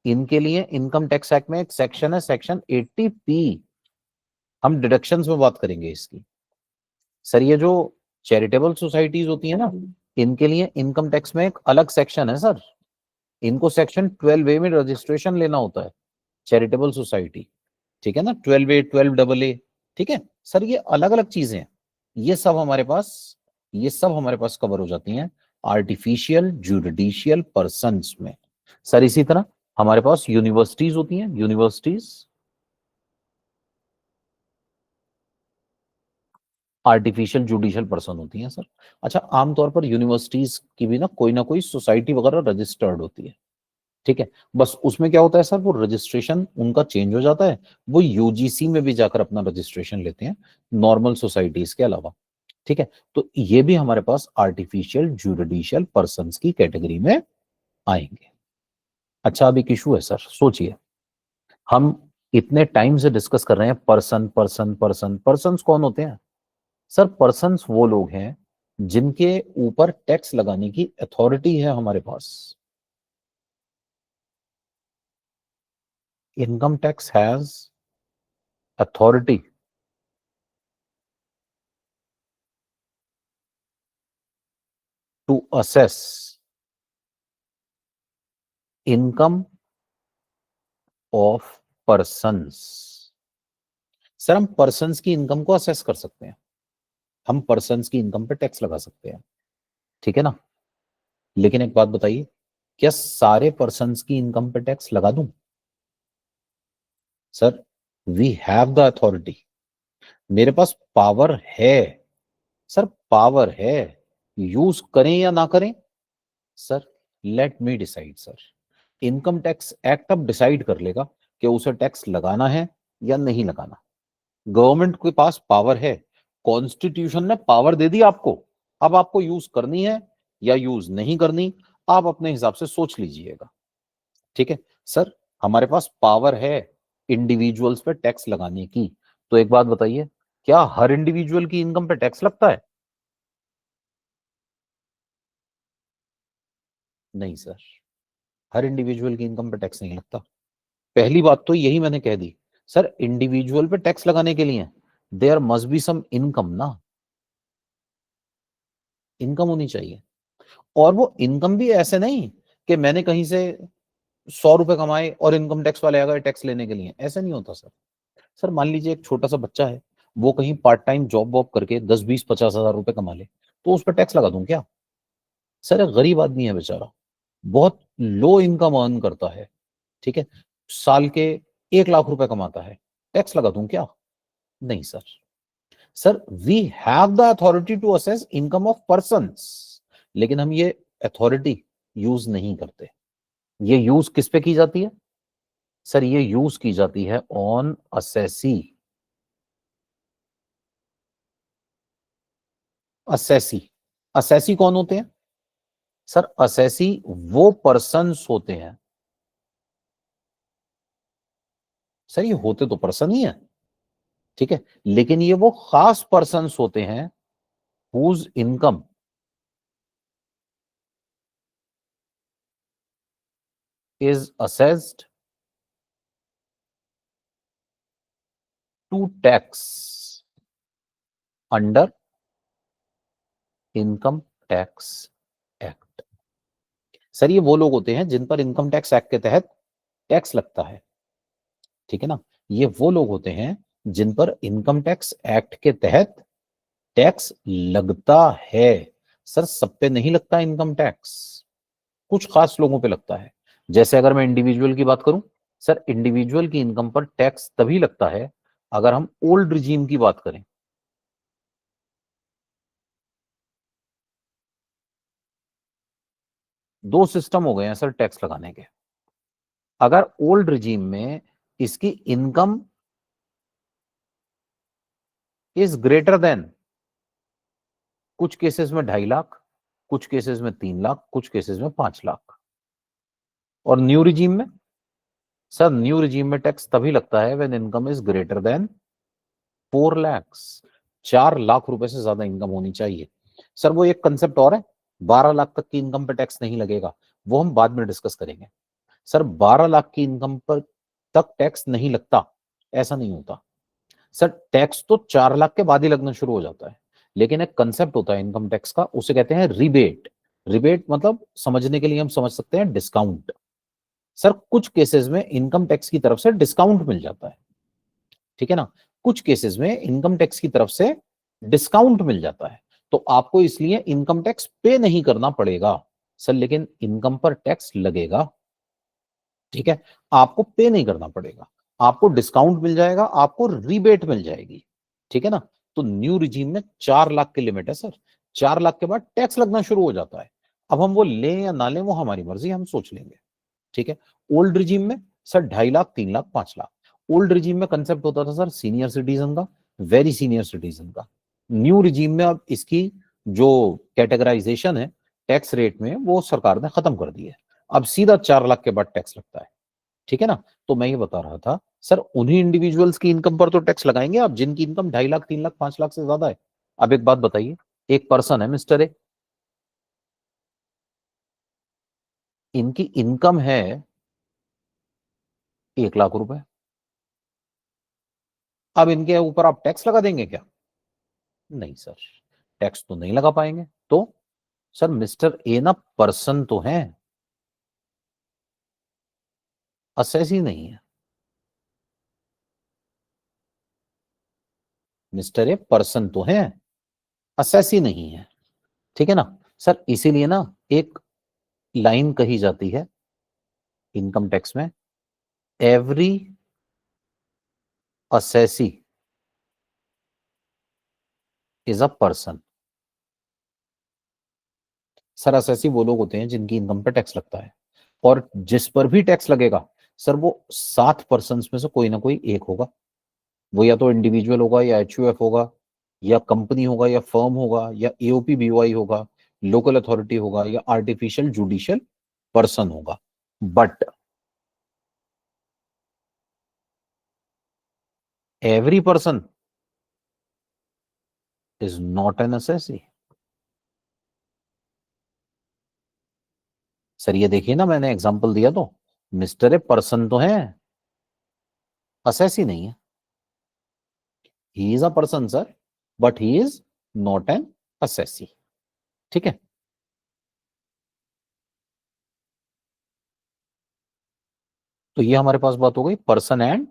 इनके लिए इनकम टैक्स एक्ट में एक सेक्शन है, सेक्शन 80P। हम डिडक्शंस में बात करेंगे इसकी। सर ये जो चैरिटेबल सोसाइटीज होती है ना, इनके लिए इनकम टैक्स में एक अलग सेक्शन है सर, इनको सेक्शन 12A में रजिस्ट्रेशन लेना होता है, चैरिटेबल सोसाइटी। ठीक है ना, 12A 12AA। ठीक है सर, ये अलग अलग चीजें हैं, ये सब हमारे पास, ये सब हमारे पास कवर हो जाती हैं आर्टिफिशियल जुडिशियल पर्सन्स में। सर इसी तरह हमारे पास यूनिवर्सिटीज होती हैं, यूनिवर्सिटीज आर्टिफिशियल जुडिशियल पर्सन होती हैं सर। अच्छा, आमतौर पर यूनिवर्सिटीज की भी ना कोई सोसाइटी वगैरह रजिस्टर्ड होती है। ठीक है, बस उसमें क्या होता है सर, वो रजिस्ट्रेशन उनका चेंज हो जाता है, वो यूजीसी में भी जाकर अपना रजिस्ट्रेशन लेते हैं, नॉर्मल सोसाइटीज के अलावा। ठीक है, तो ये भी हमारे पास आर्टिफिशियल जुडिशियल पर्सन्स की कैटेगरी में आएंगे। अच्छा, अब एक इशू है सर, सोचिए, हम इतने टाइम से डिस्कस कर रहे हैं पर्सन पर्सन पर्सन, पर्सन्स कौन होते हैं सर? पर्सन्स वो लोग हैं जिनके ऊपर टैक्स लगाने की अथॉरिटी है हमारे पास। Income tax has authority to assess income of persons. Sir हम पर्सन्स की इनकम को असेस कर सकते हैं, हम पर्सन्स की इनकम पे टैक्स लगा सकते हैं। ठीक है ना, लेकिन एक बात बताइए, क्या सारे पर्सन्स की इनकम पे टैक्स लगा दूं? Sir we have the authority, मेरे पास पावर है सर, पावर है, यूज करें या ना करें sir, let me decide sir. Income tax act अब डिसाइड कर लेगा कि उसे टैक्स लगाना है या नहीं लगाना। गवर्नमेंट के पास पावर है, कॉन्स्टिट्यूशन ने पावर दे दी आपको, अब आपको यूज करनी है या यूज नहीं करनी, आप अपने हिसाब से सोच लीजिएगा। ठीक है सर, हमारे पास पावर है इंडिविजुअल्स पे टैक्स लगाने की। तो एक बात बताइए, क्या हर इंडिविजुअल की इनकम पे टैक्स लगता है? नहीं सर, हर इंडिविजुअल की इनकम पे टैक्स नहीं लगता। पहली बात तो यही मैंने कह दी सर, इंडिविजुअल पे टैक्स लगाने के लिए there must be some income ना, इनकम होनी चाहिए। और वो इनकम भी ऐसे नहीं कि मैंने कहीं से 100 रुपए कमाए और इनकम टैक्स वाले आ गए टैक्स लेने के लिए, ऐसा नहीं होता सर। सर मान लीजिए एक छोटा सा बच्चा है, वो कहीं पार्ट टाइम जॉब वॉब करके 10 20 50 हजार रुपए कमा ले, तो उस पर टैक्स लगा दूं क्या? सर एक गरीब आदमी है बेचारा, बहुत लो इनकम अर्न करता है, ठीक है, साल के 1 लाख रुपए कमाता है, टैक्स लगा दूं क्या? नहीं sir. Sir we have the authority to assess income of persons, लेकिन हम ये अथॉरिटी यूज नहीं करते। ये यूज किस पे की जाती है? सर ये यूज की जाती है ऑन असेसी। असेसी, असेसी कौन होते हैं? सर असेसी वो पर्सन्स होते हैं, सर ये होते तो पर्सन ही है, ठीक है, लेकिन ये वो खास पर्सन्स होते हैं whose income is assessed to tax under income tax act. Sir ये वो लोग होते हैं जिन पर इनकम टैक्स एक्ट के तहत टैक्स लगता है, ठीक है ना, ये वो लोग होते हैं जिन पर इनकम टैक्स एक्ट के तहत टैक्स लगता है। सर सब पे नहीं लगता इनकम टैक्स, कुछ खास लोगों पे लगता है। जैसे अगर मैं इंडिविजुअल की बात करूं, सर इंडिविजुअल की इनकम पर टैक्स तभी लगता है अगर हम ओल्ड रिजीम की बात करें। दो सिस्टम हो गए हैं सर टैक्स लगाने के। अगर ओल्ड रिजीम में इसकी इनकम इज ग्रेटर देन, कुछ केसेस में 2.5 लाख, कुछ केसेस में 3 लाख, कुछ केसेस में 5 लाख। और न्यू रिजीम में, सर न्यू रिजीम में टैक्स तभी लगता है when income is greater than 4 lakhs, 4 lakh रुपए से ज्यादा इनकम होनी चाहिए। सर वो एक कंसेप्ट और है, 12 लाख तक की इनकम पे टैक्स नहीं लगेगा, वो हम बाद में डिस्कस करेंगे। सर 12 लाख की इनकम पर तक टैक्स नहीं लगता, ऐसा नहीं होता। सर टैक्स तो 4 लाख के बाद ही लगना शुरू हो जाता है, लेकिन एक कंसेप्ट होता है इनकम टैक्स का, उसे कहते हैं रिबेट। रिबेट मतलब समझने के लिए हम समझ सकते हैं डिस्काउंट। सर कुछ केसेस में इनकम टैक्स की तरफ से डिस्काउंट मिल जाता है, ठीक है ना, कुछ केसेस में इनकम टैक्स की तरफ से डिस्काउंट मिल जाता है, तो आपको इसलिए इनकम टैक्स पे नहीं करना पड़ेगा। सर लेकिन इनकम पर टैक्स लगेगा, ठीक है, आपको पे नहीं करना पड़ेगा, आपको डिस्काउंट मिल जाएगा, आपको रिबेट मिल जाएगी, ठीक है ना। तो न्यू रिजीम में 4 लाख की लिमिट है सर, 4 लाख के बाद टैक्स लगना शुरू हो जाता है। अब हम वो लें या ना लें वो हमारी मर्जी, हम सोच लेंगे, ठीक है। ओल्ड रिजीम में sir 2.5 lakh, 3 lakh, 5 lakh. Old regime में कंसेप्ट होता था सर सीनियर सिटीजन का, वेरी सीनियर सिटीजन का। न्यू रिजीम में अब इसकी जो कैटेगराइजेशन है टैक्स रेट में वो सरकार ने खत्म कर दी है, अब सीधा 4 लाख के बाद टैक्स लगता है, ठीक है ना। तो मैं ये बता रहा था सर उन्हीं इंडिविजुअल्स की इनकम पर तो टैक्स लगाएंगे आप जिनकी इनकम 2.5 लाख, 3 लाख, 5 लाख से ज्यादा है। अब एक बात बताइए, एक पर्सन है मिस्टर ए, इनकी इनकम है 1 लाख रुपए, अब इनके ऊपर आप टैक्स लगा देंगे क्या? नहीं सर, टैक्स तो नहीं लगा पाएंगे। तो सर मिस्टर ए ना पर्सन तो है, असेस ही नहीं है। मिस्टर ए पर्सन तो है, असेस ही नहीं है, ठीक है ना। सर इसीलिए ना एक लाइन कही जाती है इनकम टैक्स में, every assessee is a person. Sir assessee वो लोग होते हैं जिनकी इनकम पर टैक्स लगता है, और जिस पर भी टैक्स लगेगा सर वो 7 पर्सन में से कोई ना कोई एक होगा। वो या तो इंडिविजुअल होगा, या एचयूएफ होगा, या कंपनी होगा, या फर्म होगा, या एओपी बीओआई होगा, लोकल अथॉरिटी होगा, या आर्टिफिशियल जुडिशियल पर्सन होगा। But every person is not an assessee. Sir ये देखिए ना मैंने एग्जांपल दिया तो, मिस्टर ए पर्सन तो है, असेसी नहीं है। He is a person sir, but he is not an assessee. ठीक है, तो ये हमारे पास बात हो गई पर्सन एंड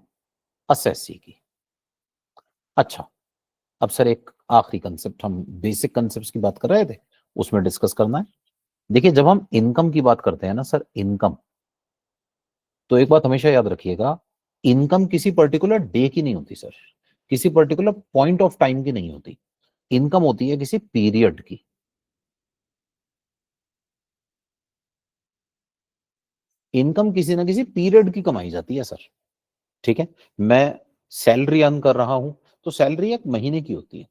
असेसी की। अच्छा, अब सर एक आखिरी कंसेप्ट, हम बेसिक कंसेप्ट की बात कर रहे थे, उसमें डिस्कस करना है। देखिए, जब हम इनकम की बात करते हैं ना सर, इनकम, तो एक बात हमेशा याद रखिएगा, इनकम किसी पर्टिकुलर डे की नहीं होती सर, किसी पर्टिकुलर पॉइंट ऑफ टाइम की नहीं होती। इनकम होती है किसी पीरियड की। इनकम किसी ना किसी पीरियड की कमाई जाती है सर। ठीक है, मैं सैलरी अर्न कर रहा हूं, तो सैलरी एक महीने की होती है।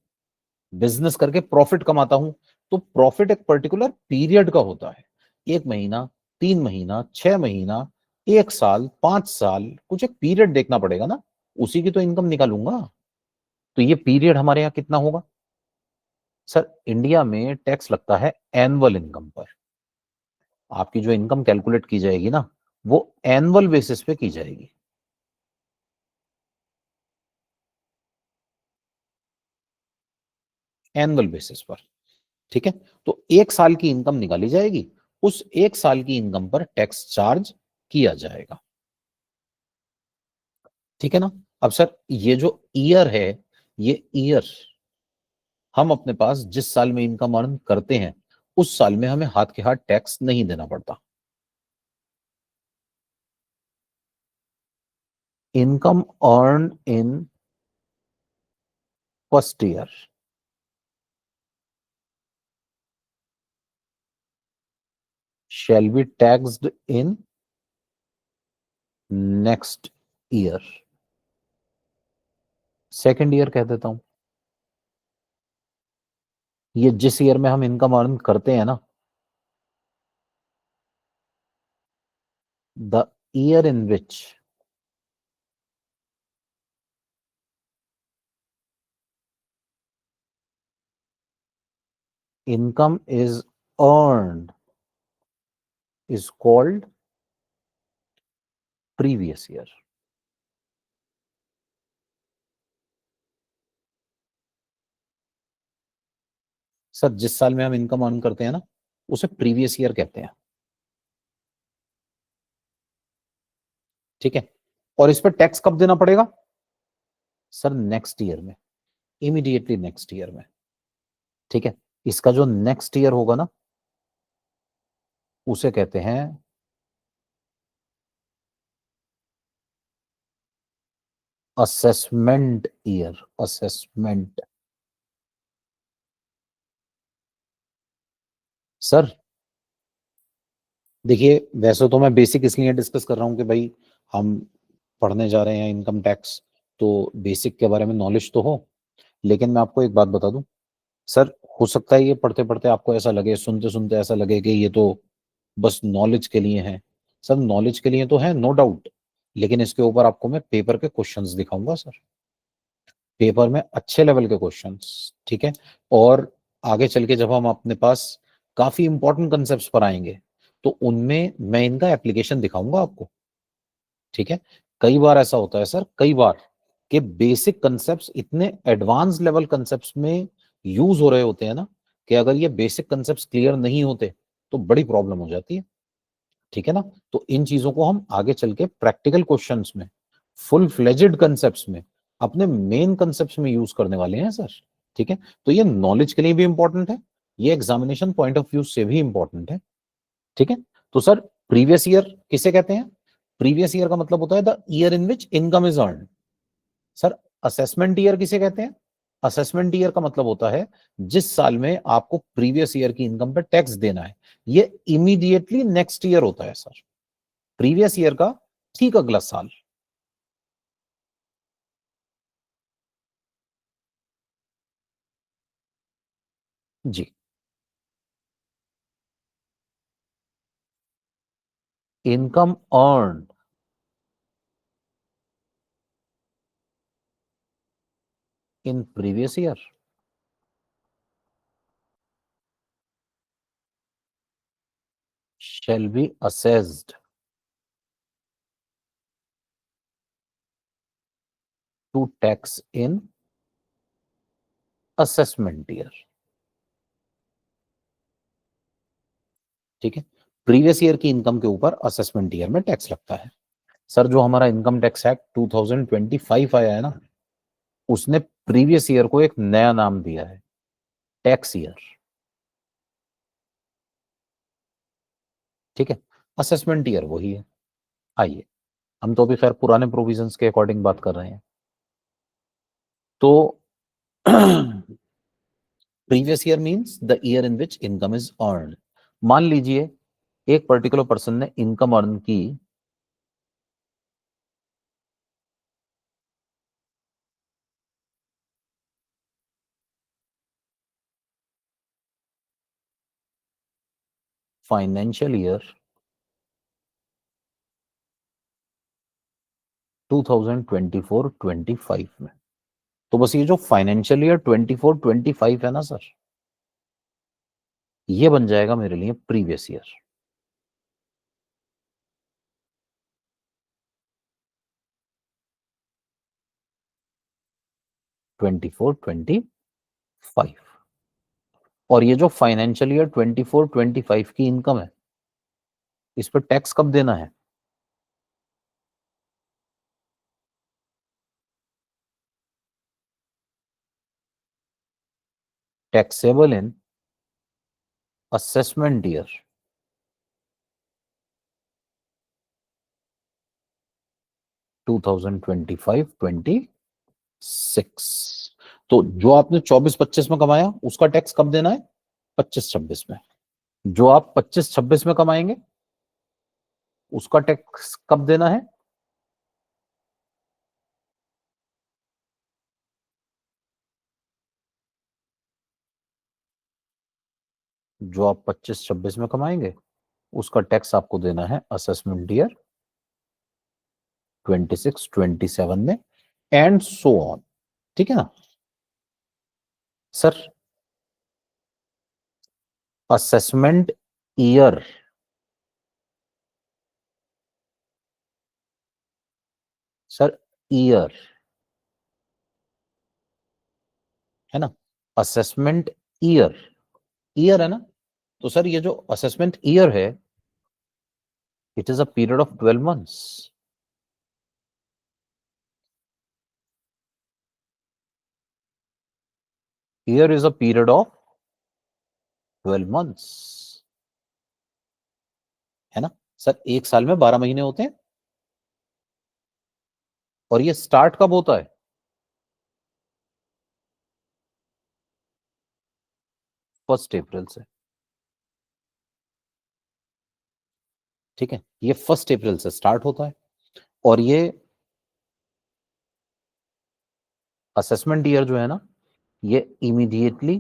बिजनेस करके प्रॉफिट कमाता हूं, तो प्रॉफिट एक पर्टिकुलर पीरियड का होता है। 1 महीना, 3 महीना, 6 महीना, 1 साल, 5 साल, कुछ एक पीरियड देखना पड़ेगा ना, उसी की तो इनकम निकालूंगा। तो ये पीरियड हमारे यहाँ कितना होगा सर? इंडिया में टैक्स लगता है एनुअल इनकम पर। आपकी जो इनकम कैलकुलेट की जाएगी ना, वो एनुअल बेसिस पे की जाएगी। एनुअल बेसिस पर। ठीक है, तो 1 साल की इनकम निकाली जाएगी, उस 1 साल की इनकम पर टैक्स चार्ज किया जाएगा। ठीक है ना? अब सर ये जो ईयर है, ये ईयर हम अपने पास जिस साल में इनकम अर्न करते हैं, उस साल में हमें हाथ के हाथ टैक्स नहीं देना पड़ता। Income earn in first year shall be taxed in next year. Second year कह देता हूं, ये जिस ईयर में हम इनकम अर्न करते हैं ना, the year in which income is earned is called previous year. Sir जिस साल में हम इनकम अर्न करते हैं ना, उसे प्रीवियस ईयर कहते हैं। ठीक है, और इस पर टैक्स कब देना पड़ेगा सर? नेक्स्ट ईयर में, इमीडिएटली नेक्स्ट ईयर में। ठीक है, इसका जो नेक्स्ट ईयर होगा ना, उसे कहते हैं असेसमेंट ईयर। असेसमेंट। सर देखिए, वैसे तो मैं बेसिक इसलिए डिस्कस कर रहा हूं कि भाई हम पढ़ने जा रहे हैं इनकम टैक्स, तो बेसिक के बारे में नॉलेज तो हो। लेकिन मैं आपको एक बात बता दूं सर, हो सकता है ये पढ़ते पढ़ते आपको ऐसा लगे, सुनते सुनते ऐसा लगे कि ये तो बस नॉलेज के लिए है। सर नॉलेज के लिए तो है, नो डाउट, लेकिन इसके ऊपर आपको मैं पेपर के क्वेश्चंस दिखाऊंगा सर, पेपर में अच्छे लेवल के क्वेश्चंस। ठीक है, और आगे चल के जब हम अपने पास काफी इंपॉर्टेंट कंसेप्ट पर आएंगे, तो उनमें मैं इनका एप्लीकेशन दिखाऊंगा आपको। ठीक है, कई बार ऐसा होता है सर, कई बार कि बेसिक कंसेप्ट इतने एडवांस लेवल कंसेप्ट में यूज हो रहे होते हैं ना, कि अगर ये बेसिक कंसेप्ट क्लियर नहीं होते तो बड़ी प्रॉब्लम हो जाती है। ठीक है ना? तो इन चीजों को हम आगे चल के प्रैक्टिकल क्वेश्चंस में, फुल फ्लेजेड कंसेप्ट्स में, अपने मेन कंसेप्ट्स में यूज करने वाले हैं सर। ठीक है, तो ये नॉलेज के लिए भी इंपॉर्टेंट है, ये एग्जामिनेशन पॉइंट ऑफ व्यू से भी इंपॉर्टेंट है। ठीक है, तो सर प्रीवियस ईयर किसे कहते हैं? प्रीवियस ईयर का मतलब होता है the year in which income is earn. Sir assessment year किसे कहते हैं? असेसमेंट ईयर का मतलब होता है जिस साल में आपको प्रीवियस ईयर की इनकम पर टैक्स देना है, ये इमीडिएटली नेक्स्ट ईयर होता है सर, प्रीवियस ईयर का ठीक अगला साल। जी, income earn in previous year shall be assessed to tax in assessment year, ठीक है। प्रीवियस ईयर की इनकम के ऊपर असेसमेंट ईयर में टैक्स लगता है। सर जो हमारा इनकम टैक्स एक्ट 2025 आया है ना, उसने प्रीवियस ईयर को एक नया नाम दिया है, टैक्स ईयर, ठीक है। असेसमेंट ईयर वही है। आइए, हम तो अभी खैर पुराने प्रोविजंस के अकॉर्डिंग बात कर रहे हैं। तो previous year means the year in which income is earn. मान लीजिए एक पर्टिकुलर पर्सन ने इनकम अर्न की फाइनेंशियल ईयर 2024-25 में। तो बस ये जो फाइनेंशियल ईयर 24-25 है ना सर, ये बन जाएगा मेरे लिए previous year. Twenty four twenty five. और ये जो फाइनेंशियल ईयर 24-25 की इनकम है, इस पर टैक्स कब देना है? Taxable in assessment year 2025-26। तो जो आपने 24-25 में कमाया उसका टैक्स कब देना है? 25-26 में। जो आप 25-26 में कमाएंगे उसका टैक्स कब देना है? जो आप 25-26 में कमाएंगे उसका टैक्स आपको देना है असेसमेंट ईयर 26-27 में, एंड सो ऑन, ठीक है ना sir. Assessment year sir, year है ना, असेसमेंट ईयर, ईयर है ना। तो सर ये जो असेसमेंट ईयर है, it is a period of 12 months। Year is a period of 12 months, है ना सर। एक साल में 12 महीने होते हैं। और ये स्टार्ट कब होता है? 1 अप्रैल से, ठीक है। ये 1 अप्रैल से स्टार्ट होता है। और ये असेसमेंट ईयर जो है ना, ये इमीडिएटली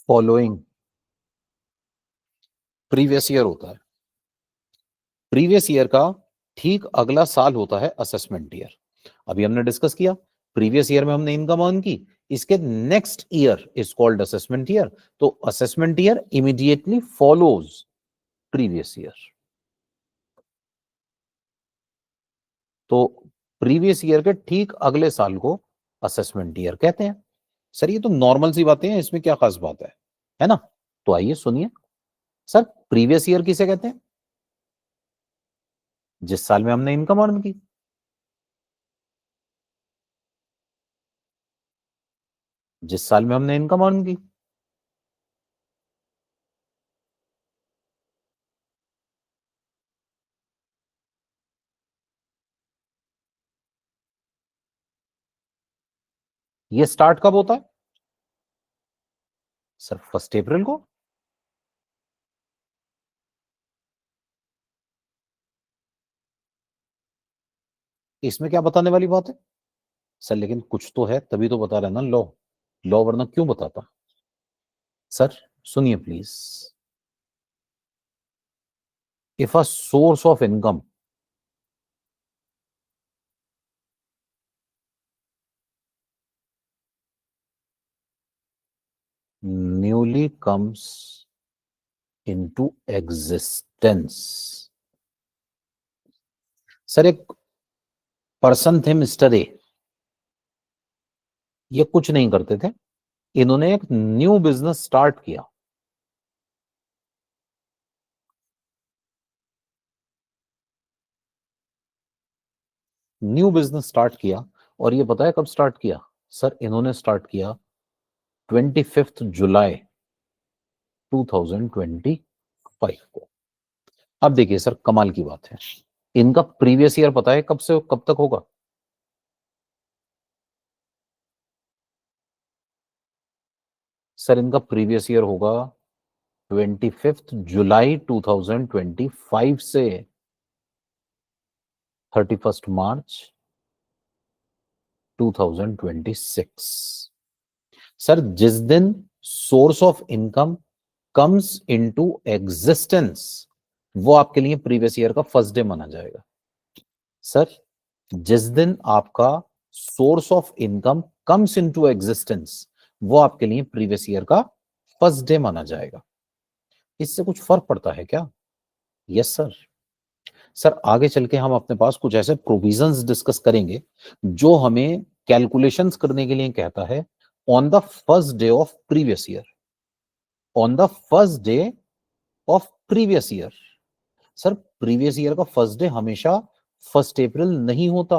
फॉलोइंग प्रीवियस ईयर होता है। प्रीवियस ईयर का ठीक अगला साल होता है असेसमेंट ईयर। अभी हमने डिस्कस किया, प्रीवियस ईयर में हमने इनकम अर्न की, इसके next year is called assessment year. तो assessment year immediately follows previous year. तो प्रीवियस ईयर के ठीक अगले साल को असेसमेंट ईयर कहते हैं। सर ये तो नॉर्मल सी बातें हैं, इसमें क्या खास बात है ना। तो आइए सुनिए सर, प्रीवियस ईयर किसे कहते हैं? जिस साल में हमने इनकम अर्न की। जिस साल में हमने इनकम अर्न की। ये स्टार्ट कब होता है? सर 1 अप्रैल को। इसमें क्या बताने वाली बात है? सर लेकिन कुछ तो है, तभी तो बता रहे हैं ना लॉ। लॉ वरना क्यों बताता? सर सुनिए please. If a source of income newly comes into existence. Sir एक पर्सन थे मिस्टर ए, ये कुछ नहीं करते थे, इन्होंने एक न्यू बिजनेस स्टार्ट किया। न्यू बिजनेस स्टार्ट किया, और ये पता है कब स्टार्ट किया? सर इन्होंने स्टार्ट किया 25 जुलाई 2025 को। अब देखिए सर, कमाल की बात है, इनका प्रीवियस ईयर पता है कब से कब तक होगा? सर इनका प्रीवियस ईयर होगा 25 जुलाई 2025 से 31 मार्च 2026। सर जिस दिन source of income comes into existence, वो आपके लिए प्रीवियस ईयर का फर्स्ट डे माना जाएगा। सर जिस दिन आपका source of income comes into existence, वो आपके लिए प्रीवियस ईयर का फर्स्ट डे माना जाएगा। इससे कुछ फर्क पड़ता है क्या? Yes sir. सर आगे चल के हम अपने पास कुछ ऐसे प्रोविजंस डिस्कस करेंगे जो हमें कैलकुलेशंस करने के लिए कहता है on the first day of previous year, on the first day of previous year. Sir previous year का फर्स्ट डे हमेशा 1 अप्रैल नहीं होता।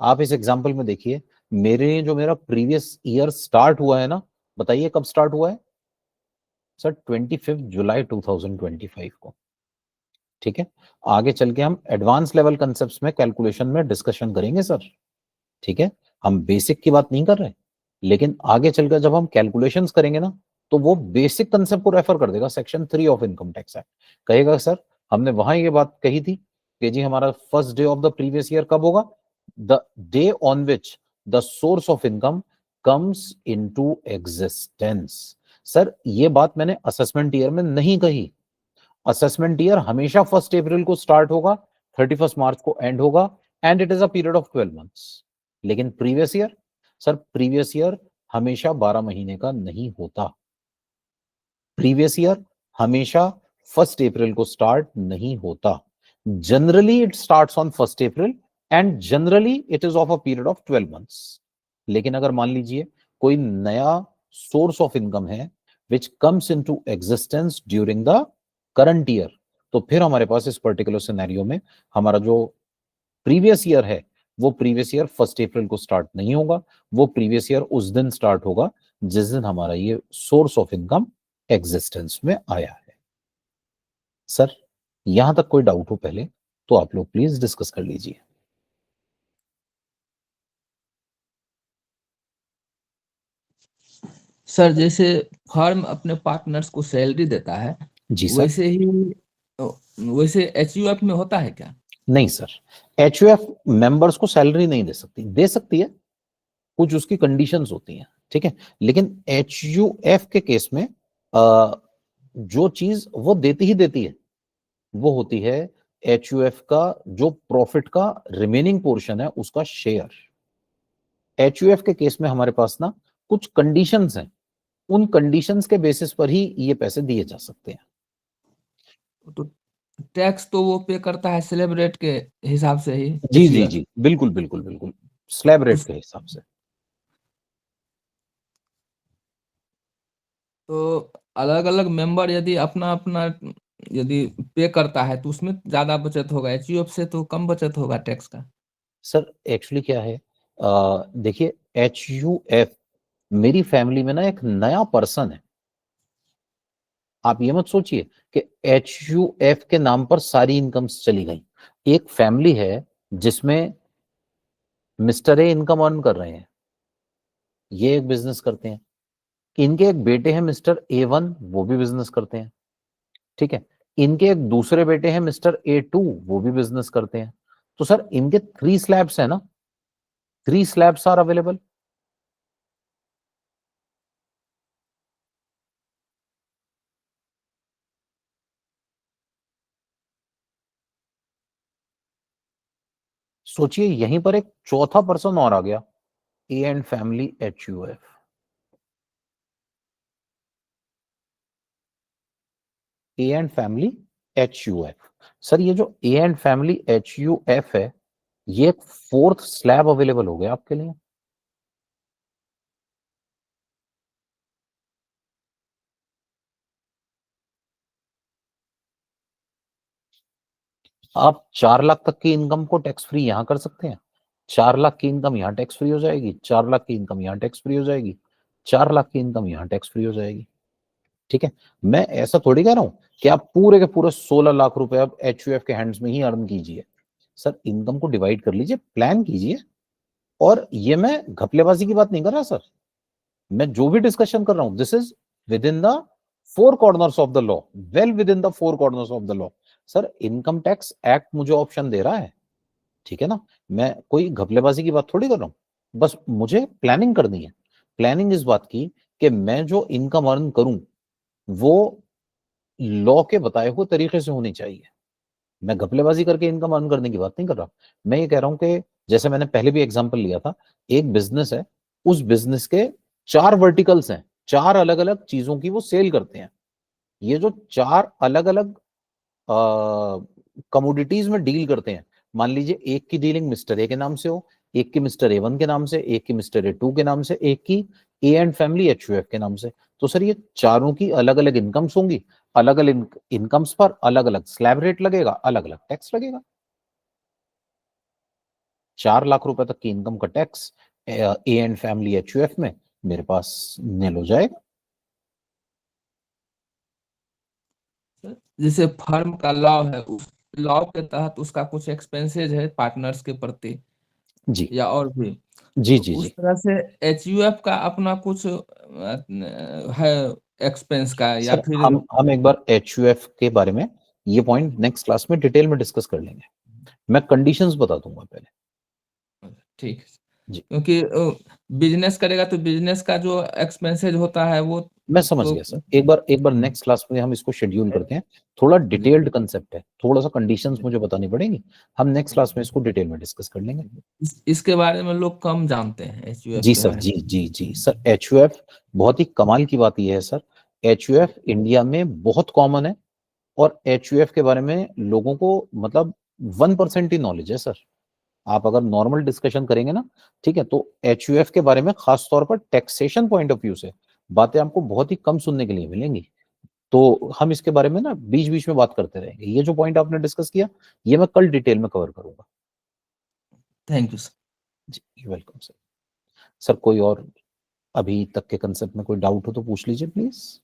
आप इस एग्जांपल में देखिए, मेरा प्रीवियस ईयर स्टार्ट हुआ है ना, बताइए कब स्टार्ट हुआ है? सर 25 जुलाई 2025 को। ठीक है, आगे चल के हम एडवांस लेवल कंसेप्ट्स में कैलकुलेशन में डिस्कशन करेंगे सर। ठीक है, हम बेसिक की बात नहीं कर रहे, लेकिन आगे चलकर जब हम कैलकुलेशंस करेंगे ना, तो वो बेसिक कंसेप्ट को रेफर कर देगा, section 3 of income tax act. कहेगा सर हमने वहां ये बात कही थी कि जी हमारा first day of the previous year कब होगा? The day on which the source of income comes into existence. Sir ये बात मैंने असेसमेंट ईयर में नहीं कही। असेसमेंट ईयर हमेशा 1 अप्रैल को स्टार्ट होगा, 31 मार्च को एंड होगा, end it is a period of 12 months. लेकिन previous year, sir previous year हमेशा 12 महीने का नहीं होता। प्रीवियस ईयर हमेशा 1 अप्रैल को स्टार्ट नहीं होता। Generally it starts on 1 April and generally it is of a period of 12 months. लेकिन अगर मान लीजिए कोई नया सोर्स ऑफ इनकम है which comes into existence during the current year, तो फिर हमारे पास इस पर्टिकुलर सिनेरियो में हमारा जो प्रीवियस ईयर है, वो प्रीवियस ईयर 1 अप्रैल को स्टार्ट नहीं होगा, वो प्रीवियस ईयर उस दिन स्टार्ट होगा जिस दिन हमारा ये सोर्स ऑफ इनकम एग्जिस्टेंस में आया है। सर यहां तक कोई डाउट हो पहले तो आप लोग प्लीज डिस्कस कर लीजिए। सर जैसे फर्म अपने पार्टनर्स को सैलरी देता है, जी सर। वैसे ही वैसे एचयूएफ में होता है क्या? नहीं सर, एचयूएफ मेंबर्स को सैलरी नहीं दे सकती, दे सकती है, कुछ उसकी कंडीशंस होती हैं। ठीक है, लेकिन एचयूएफ के केस में जो चीज वो देती ही देती है वो होती है एचयूएफ का जो प्रॉफिट का रिमेनिंग पोर्शन है उसका शेयर। एचयूएफ के केस में हमारे पास ना कुछ कंडीशंस हैं, उन कंडीशंस के बेसिस पर ही ये पैसे दिए जा सकते हैं। तो टैक्स तो वो पे करता है स्लैब रेट के हिसाब से ही जी जी एचयूएफ। जी, बिल्कुल बिल्कुल बिल्कुल, स्लैब रेट उस के हिसाब से। तो अलग अलग मेंबर यदि अपना अपना यदि पे करता है तो उसमें ज्यादा बचत होगा, एचयूएफ से तो कम बचत होगा टैक्स का। सर एक्चुअली क्या है, देखिए एचयूएफ, मेरी फैमिली में ना एक नया पर्सन है। आप ये मत सोचिए कि एचयूएफ के नाम पर सारी इनकम्स चली गई। एक फैमिली है जिसमें मिस्टर ए इनकम अर्न कर रहे हैं, ये एक बिजनेस करते हैं, इनके एक बेटे हैं मिस्टर A1, वो भी बिजनेस करते हैं। ठीक है, इनके एक दूसरे बेटे हैं मिस्टर A2, वो भी बिजनेस करते हैं। तो सर इनके 3 स्लैब्स है ना, 3 स्लैब्स आर अवेलेबल। सोचिए यहीं पर एक चौथा पर्सन और आ गया, A and family HUF. A and family HUF. Sir ये जो ए एंड फैमिली एचयूएफ है, ये एक फोर्थ स्लैब अवेलेबल हो गया आपके लिए। आप 4 लाख तक की इनकम को टैक्स फ्री यहां कर सकते हैं, 4 लाख की इनकम यहां टैक्स फ्री हो जाएगी, 4 लाख की इनकम यहां टैक्स फ्री हो जाएगी, 4 लाख की इनकम यहां टैक्स फ्री हो जाएगी। ठीक है, मैं ऐसा थोड़ी कह रहा हूं कि आप पूरे के पूरे 16 लाख रुपए अब एचयूएफ के हैंड्स में ही अर्न कीजिए। सर इनकम को डिवाइड कर लीजिए, प्लान कीजिए। और ये मैं घपलेबाजी की बात नहीं कर रहा सर, मैं जो भी डिस्कशन कर रहा हूं this is with in the four corners of the law, well with in the four corners of the law. Sir income tax act मुझे ऑप्शन दे रहा है, ठीक है ना, मैं कोई घपलेबाजी की बात थोड़ी कर रहा हूं, बस मुझे प्लानिंग करनी है। प्लानिंग इस बात की कि मैं जो इनकम अर्न करूं वो लॉ के बताए हुए तरीके से होनी चाहिए। मैं घपलेबाजी करके इनकम अर्न करने की बात नहीं कर रहा, मैं ये कह रहा हूं कि जैसे मैंने पहले भी एग्जांपल लिया था, एक बिजनेस है, उस बिजनेस के 4 वर्टिकल्स हैं, 4 अलग अलग चीजों की वो सेल करते हैं। ये जो 4 अलग अलग कमोडिटीज में डील करते हैं, मान लीजिए एक की डीलिंग मिस्टर ए के नाम से हो, एक की मिस्टर ए वन के नाम से, एक की मिस्टर ए टू के नाम से, एक की ए एंड फैमिली एचयूएफ के नाम से। तो सर ये चारों की अलग अलग इनकम्स होंगी, अलग अलग इनकम्स पर अलग अलग स्लैब रेट लगेगा, अलग अलग टैक्स लगेगा। 4 लाख रुपए तक की इनकम का tax A and family HUF में मेरे पास निल हो जाएगा। जैसे फर्म का लॉ है, उस लॉ के तहत उसका कुछ एक्सपेंसेज है पार्टनर्स के प्रति जी या और भी, जी तो जी उस जी तरह से एचयूएफ का अपना कुछ है एक्सपेंस का, या सर, फिर हम एक बार एचयूएफ के बारे में ये पॉइंट नेक्स्ट क्लास में डिटेल में डिस्कस कर लेंगे। मैं कंडीशंस बता दूंगा पहले। ठीक है, जी क्योंकि बिजनेस करेगा तो बिजनेस का जो एक्सपेंसेज होता है वो मैं समझ तो गया सर, एक बार नेक्स्ट क्लास में हम इसको शेड्यूल करते हैं। थोड़ा जी डिटेल्ड कंसेप्ट है, थोड़ा सा कंडीशंस मुझे बतानी पड़ेंगी, हम नेक्स्ट क्लास में इसको डिटेल में डिस्कस कर लेंगे। इसके बारे में लोग कम जानते हैं एचयूएफ जी के सर, बारे जी जी जी सर, एचयूएफ बहुत ही कमाल की बात यह है सर, एचयूएफ इंडिया में बहुत कॉमन है, और एचयूएफ के बारे में लोगों को मतलब 1% ही नॉलेज है सर। आप अगर नॉर्मल डिस्कशन करेंगे ना, ठीक है, तो एचयूएफ के बारे में खास तौर पर टैक्सेशन पॉइंट ऑफ व्यू से बातें आपको बहुत ही कम सुनने के लिए मिलेंगी। तो हम इसके बारे में ना बीच बीच में बात करते रहेंगे। ये जो पॉइंट आपने डिस्कस किया ये मैं कल डिटेल में कवर करूंगा। में। Thank you sir. जी वेलकम सर। सर कोई और अभी तक के कंसेप्ट में कोई डाउट हो तो पूछ लीजिए प्लीज।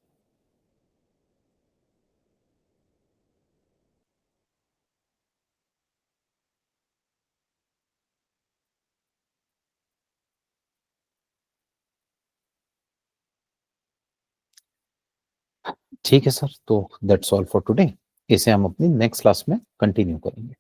ठीक है सर, तो दैट्स ऑल फॉर टुडे, इसे हम अपनी नेक्स्ट क्लास में कंटिन्यू करेंगे।